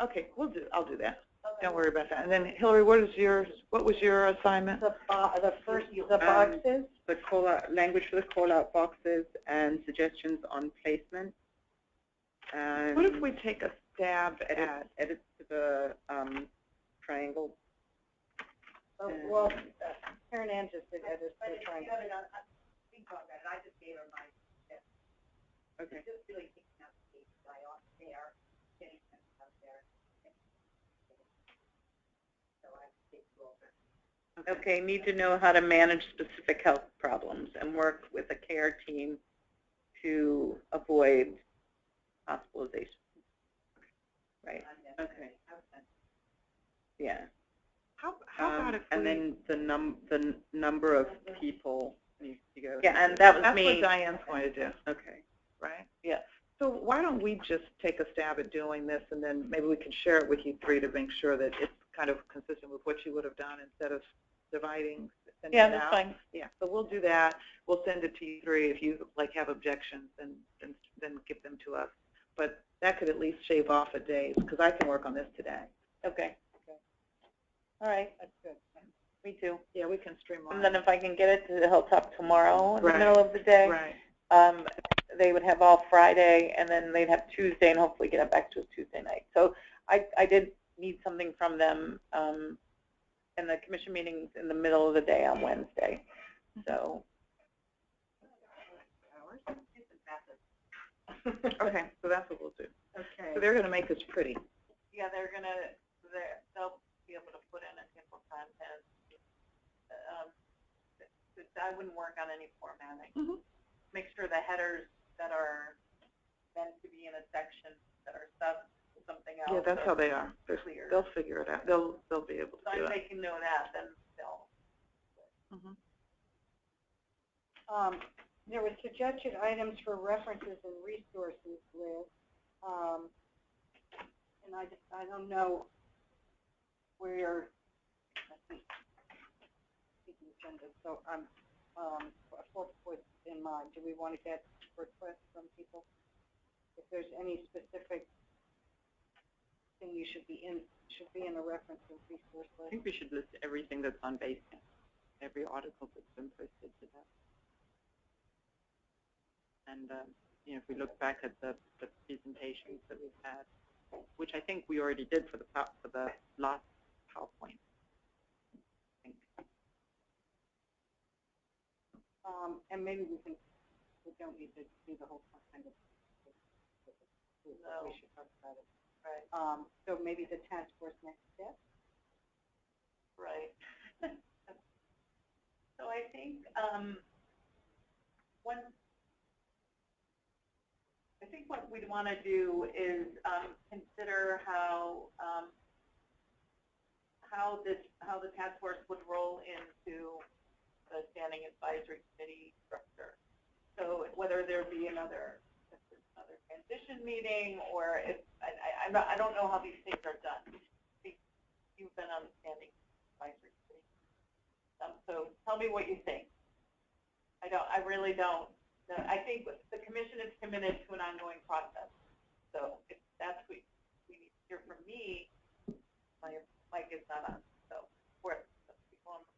Okay, I'll do that. Don't worry about that. And then Hillary, what was your assignment? The boxes. The call-out language for the call-out boxes and suggestions on placement. And What if we take a stab at edits to the triangle? Oh, well, Karen Ann just did edits to the triangle. I just gave her my tip. Okay. Just really picking up the fly off there, getting them up there. So I take over. Okay, need to know how to manage specific health problems and work with a care team to avoid hospitalization. Right. Okay. Yeah. how about if we, and then the number of people needs to go. yeah, and that was that's me. what Diane's going to do, Okay. right? Yeah. So why don't we just take a stab at doing this, and then maybe we can share it with you three to make sure that it's kind of consistent with what you would have done instead of dividing. Yeah, that's fine. Yeah, so we'll do that. We'll send it to you three. If you have objections, then give them to us. But that could at least shave off a day, because I can work on this today. Okay. All right. That's good. Me too. Yeah, we can streamline. And then if I can get it to the Hilltop tomorrow in Right. the middle of the day, Right. they would have all Friday, and then they'd have Tuesday, and hopefully get it back to us Tuesday night. So I did need something from them in the commission meetings in the middle of the day on Wednesday. So. Okay, so that's what we'll do. Okay. So they're going to make this pretty. Yeah, they'll be able to put in a table of contents. I wouldn't work on any formatting. Mm-hmm. Make sure the headers that are meant to be in a section that are sub something else. Yeah, that's how they are. Clear. They'll figure it out. They'll be able to So do if it. they can know that, then they'll. Mm-hmm. There were suggested items for references and resources, Liz. And I don't know where, so I'm what's in mind. Do we want to get requests from people? If there's any specific thing you should be in a reference and resource I list. think we should list everything that's on Basecamp, every article that's been posted to that. And you know, if we look back at the presentations that we've had, which I think we already did for the last PowerPoint. I think. And maybe we don't need to do the whole kind of. No. We should talk about it. Right. So maybe the task force next step. Right. So I think what we'd want to do is consider how the task force would roll into the standing advisory committee structure. So whether there be another transition meeting, or if I don't know how these things are done. You've been on the standing advisory committee, so tell me what you think. I really don't. I think the commission is committed to an ongoing process. So if that's what we need to hear from me, my mic is not on. So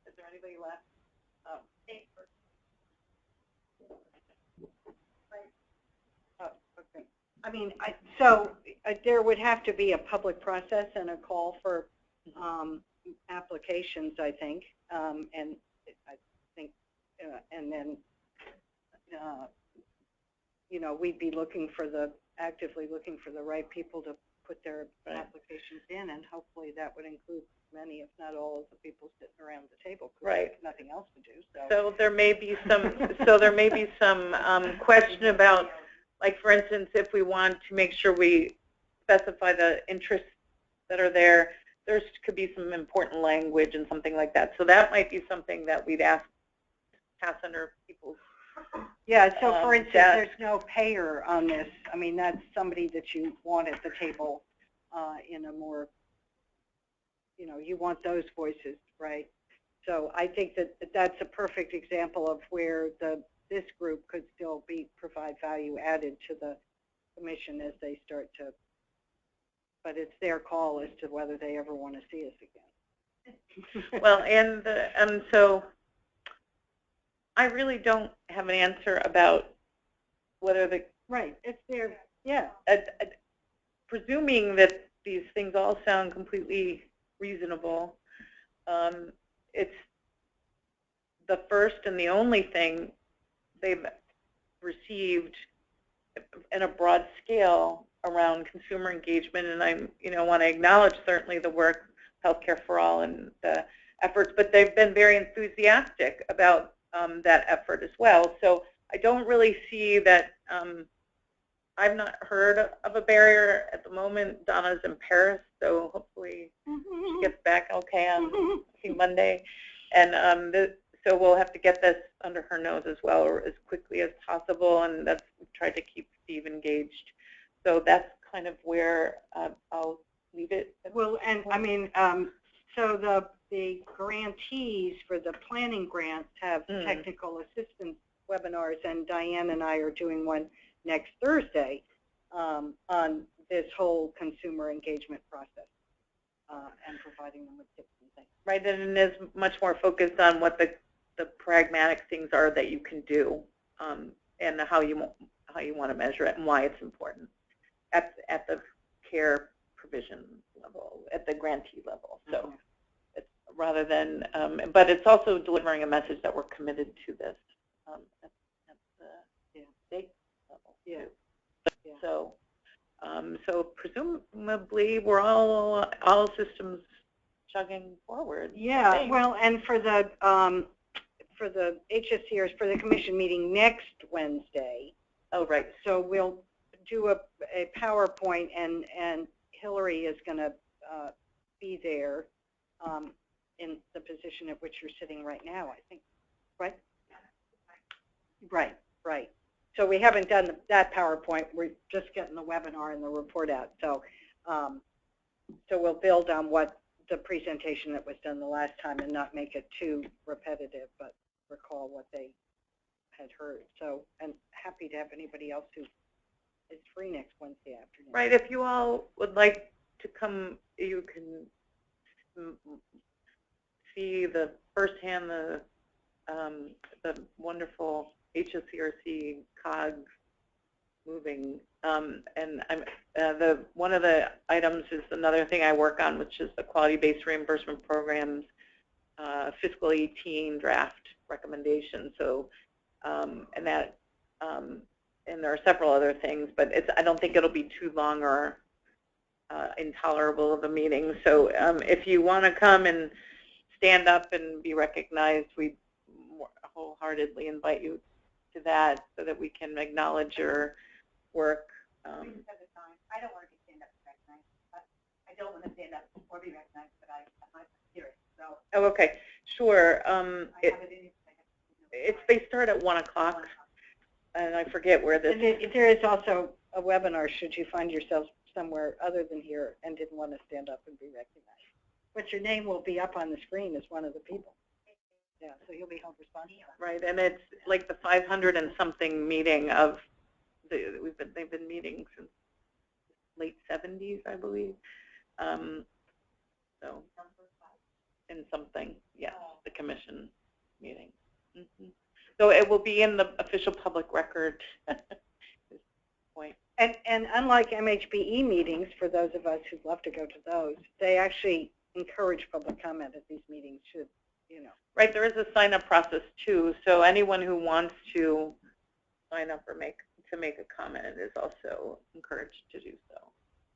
is there anybody left? Okay. I mean, so there would have to be a public process and a call for applications, I think, and I think, and then, you know, we'd be actively looking for the right people to put their applications in, and hopefully that would include many, if not all, of the people sitting around the table. Right. Nothing else to do. So there may be some question about, like, for instance, if we want to make sure we specify the interests that are there, there could be some important language and something like that. So that might be something that we'd pass under people's. Yeah, so for instance, there's no payer on this. I mean, that's somebody that you want at the table in a more, you know, you want those voices, right? So I think that that's a perfect example of where this group could still provide value added to the commission as they start to but it's their call as to whether they ever want to see us again. Well, and so I really don't have an answer about whether the Right, it's their, yeah. Presuming that these things all sound completely reasonable, it's the first and the only thing they've received in a broad scale around consumer engagement, and I want to acknowledge certainly the work Healthcare for All and the efforts, but they've been very enthusiastic about that effort as well. So I don't really see that. I've not heard of a barrier at the moment. Donna's in Paris, so hopefully she gets back okay on Monday, and so we'll have to get this under her nose as well, or as quickly as possible, and that's tried to keep Steve engaged. So that's kind of where I'll leave it. Well, and I mean, so the grantees for the planning grants have technical assistance webinars, and Diane and I are doing one next Thursday on this whole consumer engagement process and providing them with tips and things. Right, and it is much more focused on what the pragmatic things are that you can do, and how you want to measure it and why it's important at the care provision level, at the grantee level. So it's rather than, but it's also delivering a message that we're committed to this at the state level. Yeah. So, so presumably we're all systems chugging forward. Yeah. Well, and for the HSCRC, for the commission meeting next Wednesday. Oh, right. So we'll do a PowerPoint, and Hillary is going to be there in the position at which you're sitting right now, I think. Right? Right. So we haven't done that PowerPoint. We're just getting the webinar and the report out. So, so we'll build on what the presentation that was done the last time and not make it too repetitive, but recall what they had heard. So, and happy to have anybody else who is free next Wednesday afternoon. Right. If you all would like to come, you can see the firsthand the wonderful HSCRC cogs moving, and one of the items is another thing I work on, which is the quality-based reimbursement programs, fiscal 18 draft recommendation. So, and that, and there are several other things, but I don't think it'll be too long or intolerable of a meeting. So, if you want to come and stand up and be recognized, we wholeheartedly invite you to that, so that we can acknowledge your work. I don't want to stand up and recognized, but I don't want to stand up or be recognized, but I'm serious. So. Oh, okay, sure. They start at 1 o'clock, and I forget where this. There is also a webinar. Should you find yourself somewhere other than here and didn't want to stand up and be recognized, but your name will be up on the screen as one of the people. Yeah, so you'll be held responsible. Right, and it's like the 500 and something meeting of they've been meeting since late 70s, I believe. So in something, yes, the commission meeting. So it will be in the official public record at this point. And unlike MHBE meetings, for those of us who'd love to go to those, they actually encourage public comment at these meetings. Should Right, there is a sign-up process too, so anyone who wants to sign up or make a comment is also encouraged to do so.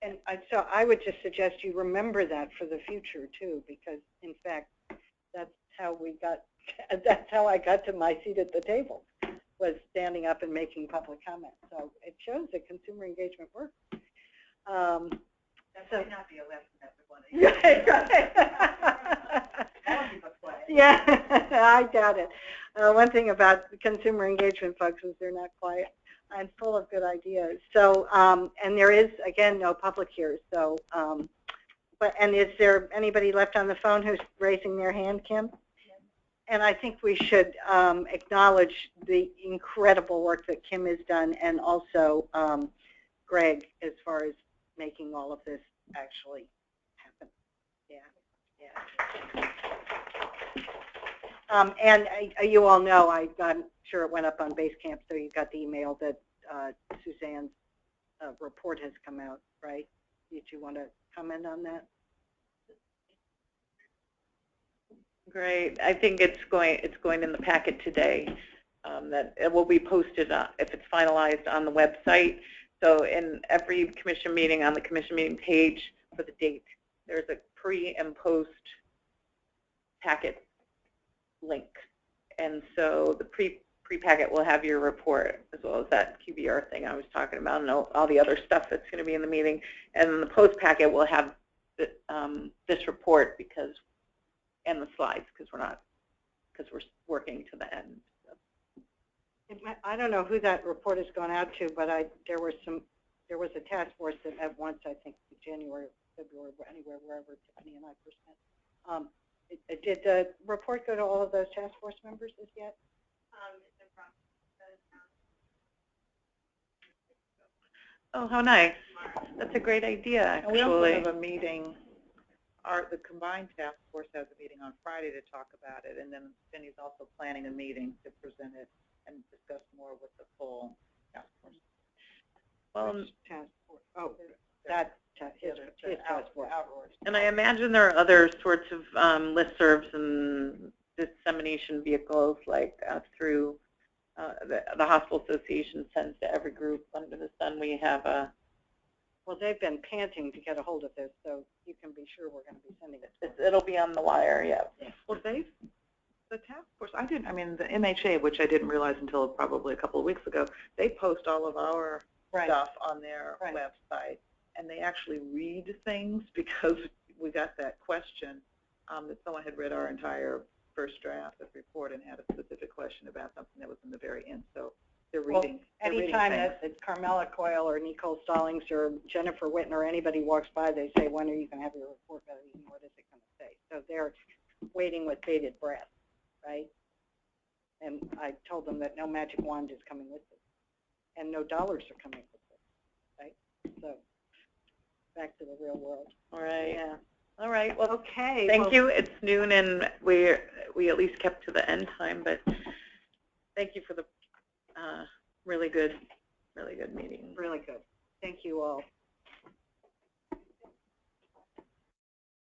And so I would just suggest you remember that for the future too, because in fact, that's how I got to my seat at the table, was standing up and making public comment. So it shows that consumer engagement works. That might not be a lesson that we want to use. Yeah, I doubt it. One thing about consumer engagement folks is they're not quiet and full of good ideas. So, and there is, again, no public here. So, and is there anybody left on the phone who's raising their hand, Kim? And I think we should acknowledge the incredible work that Kim has done, and also Greg, as far as making all of this actually happen. Yeah, yeah. And you all know, I'm sure it went up on Basecamp, so you got the email that Suzanne's report has come out, right? Did you want to comment on that? Great. I think it's going in the packet today. That it will be posted if it's finalized on the website. So in every commission meeting, on the commission meeting page for the date, there's a pre and post packet link. And so the pre-packet will have your report as well as that QBR thing I was talking about and all the other stuff that's going to be in the meeting. And the post packet will have this report and the slides because we're working to the end. I don't know who that report has gone out to, but there was a task force that met once, I think, in January, February, anywhere, wherever Tiffany and I first met. Did the report go to all of those task force members as yet? It's in process. Oh, how nice. That's a great idea, actually. And we also have a meeting. The combined task force has a meeting on Friday to talk about it, and then Cindy's also planning a meeting to present it and discuss more with the full task force. Task force. Oh, that his task force. And I imagine there are other sorts of listservs and dissemination vehicles, like through the Hospital Association sends to every group under the sun. We have a. Well, they've been panting to get a hold of this, so you can be sure we're going to be sending it. It'll be on the wire, yeah. Well, the task force, the MHA, which I didn't realize until probably a couple of weeks ago, they post all of our stuff on their website, and they actually read things because we got that question that someone had read our entire first draft of report and had a specific question about something that was in the very end. So they're reading. Well, anytime that Carmela Coyle or Nicole Stallings or Jennifer Whitten or anybody walks by, they say, when are you going to have your report ready and what is it going to say? So they're waiting with bated breath, right? And I told them that no magic wand is coming with it and no dollars are coming with it, right? So back to the real world. All right. Yeah. All right. Well, okay. Thank you. It's noon, and we at least kept to the end time, but thank you for the really good meeting. Really good. Thank you all.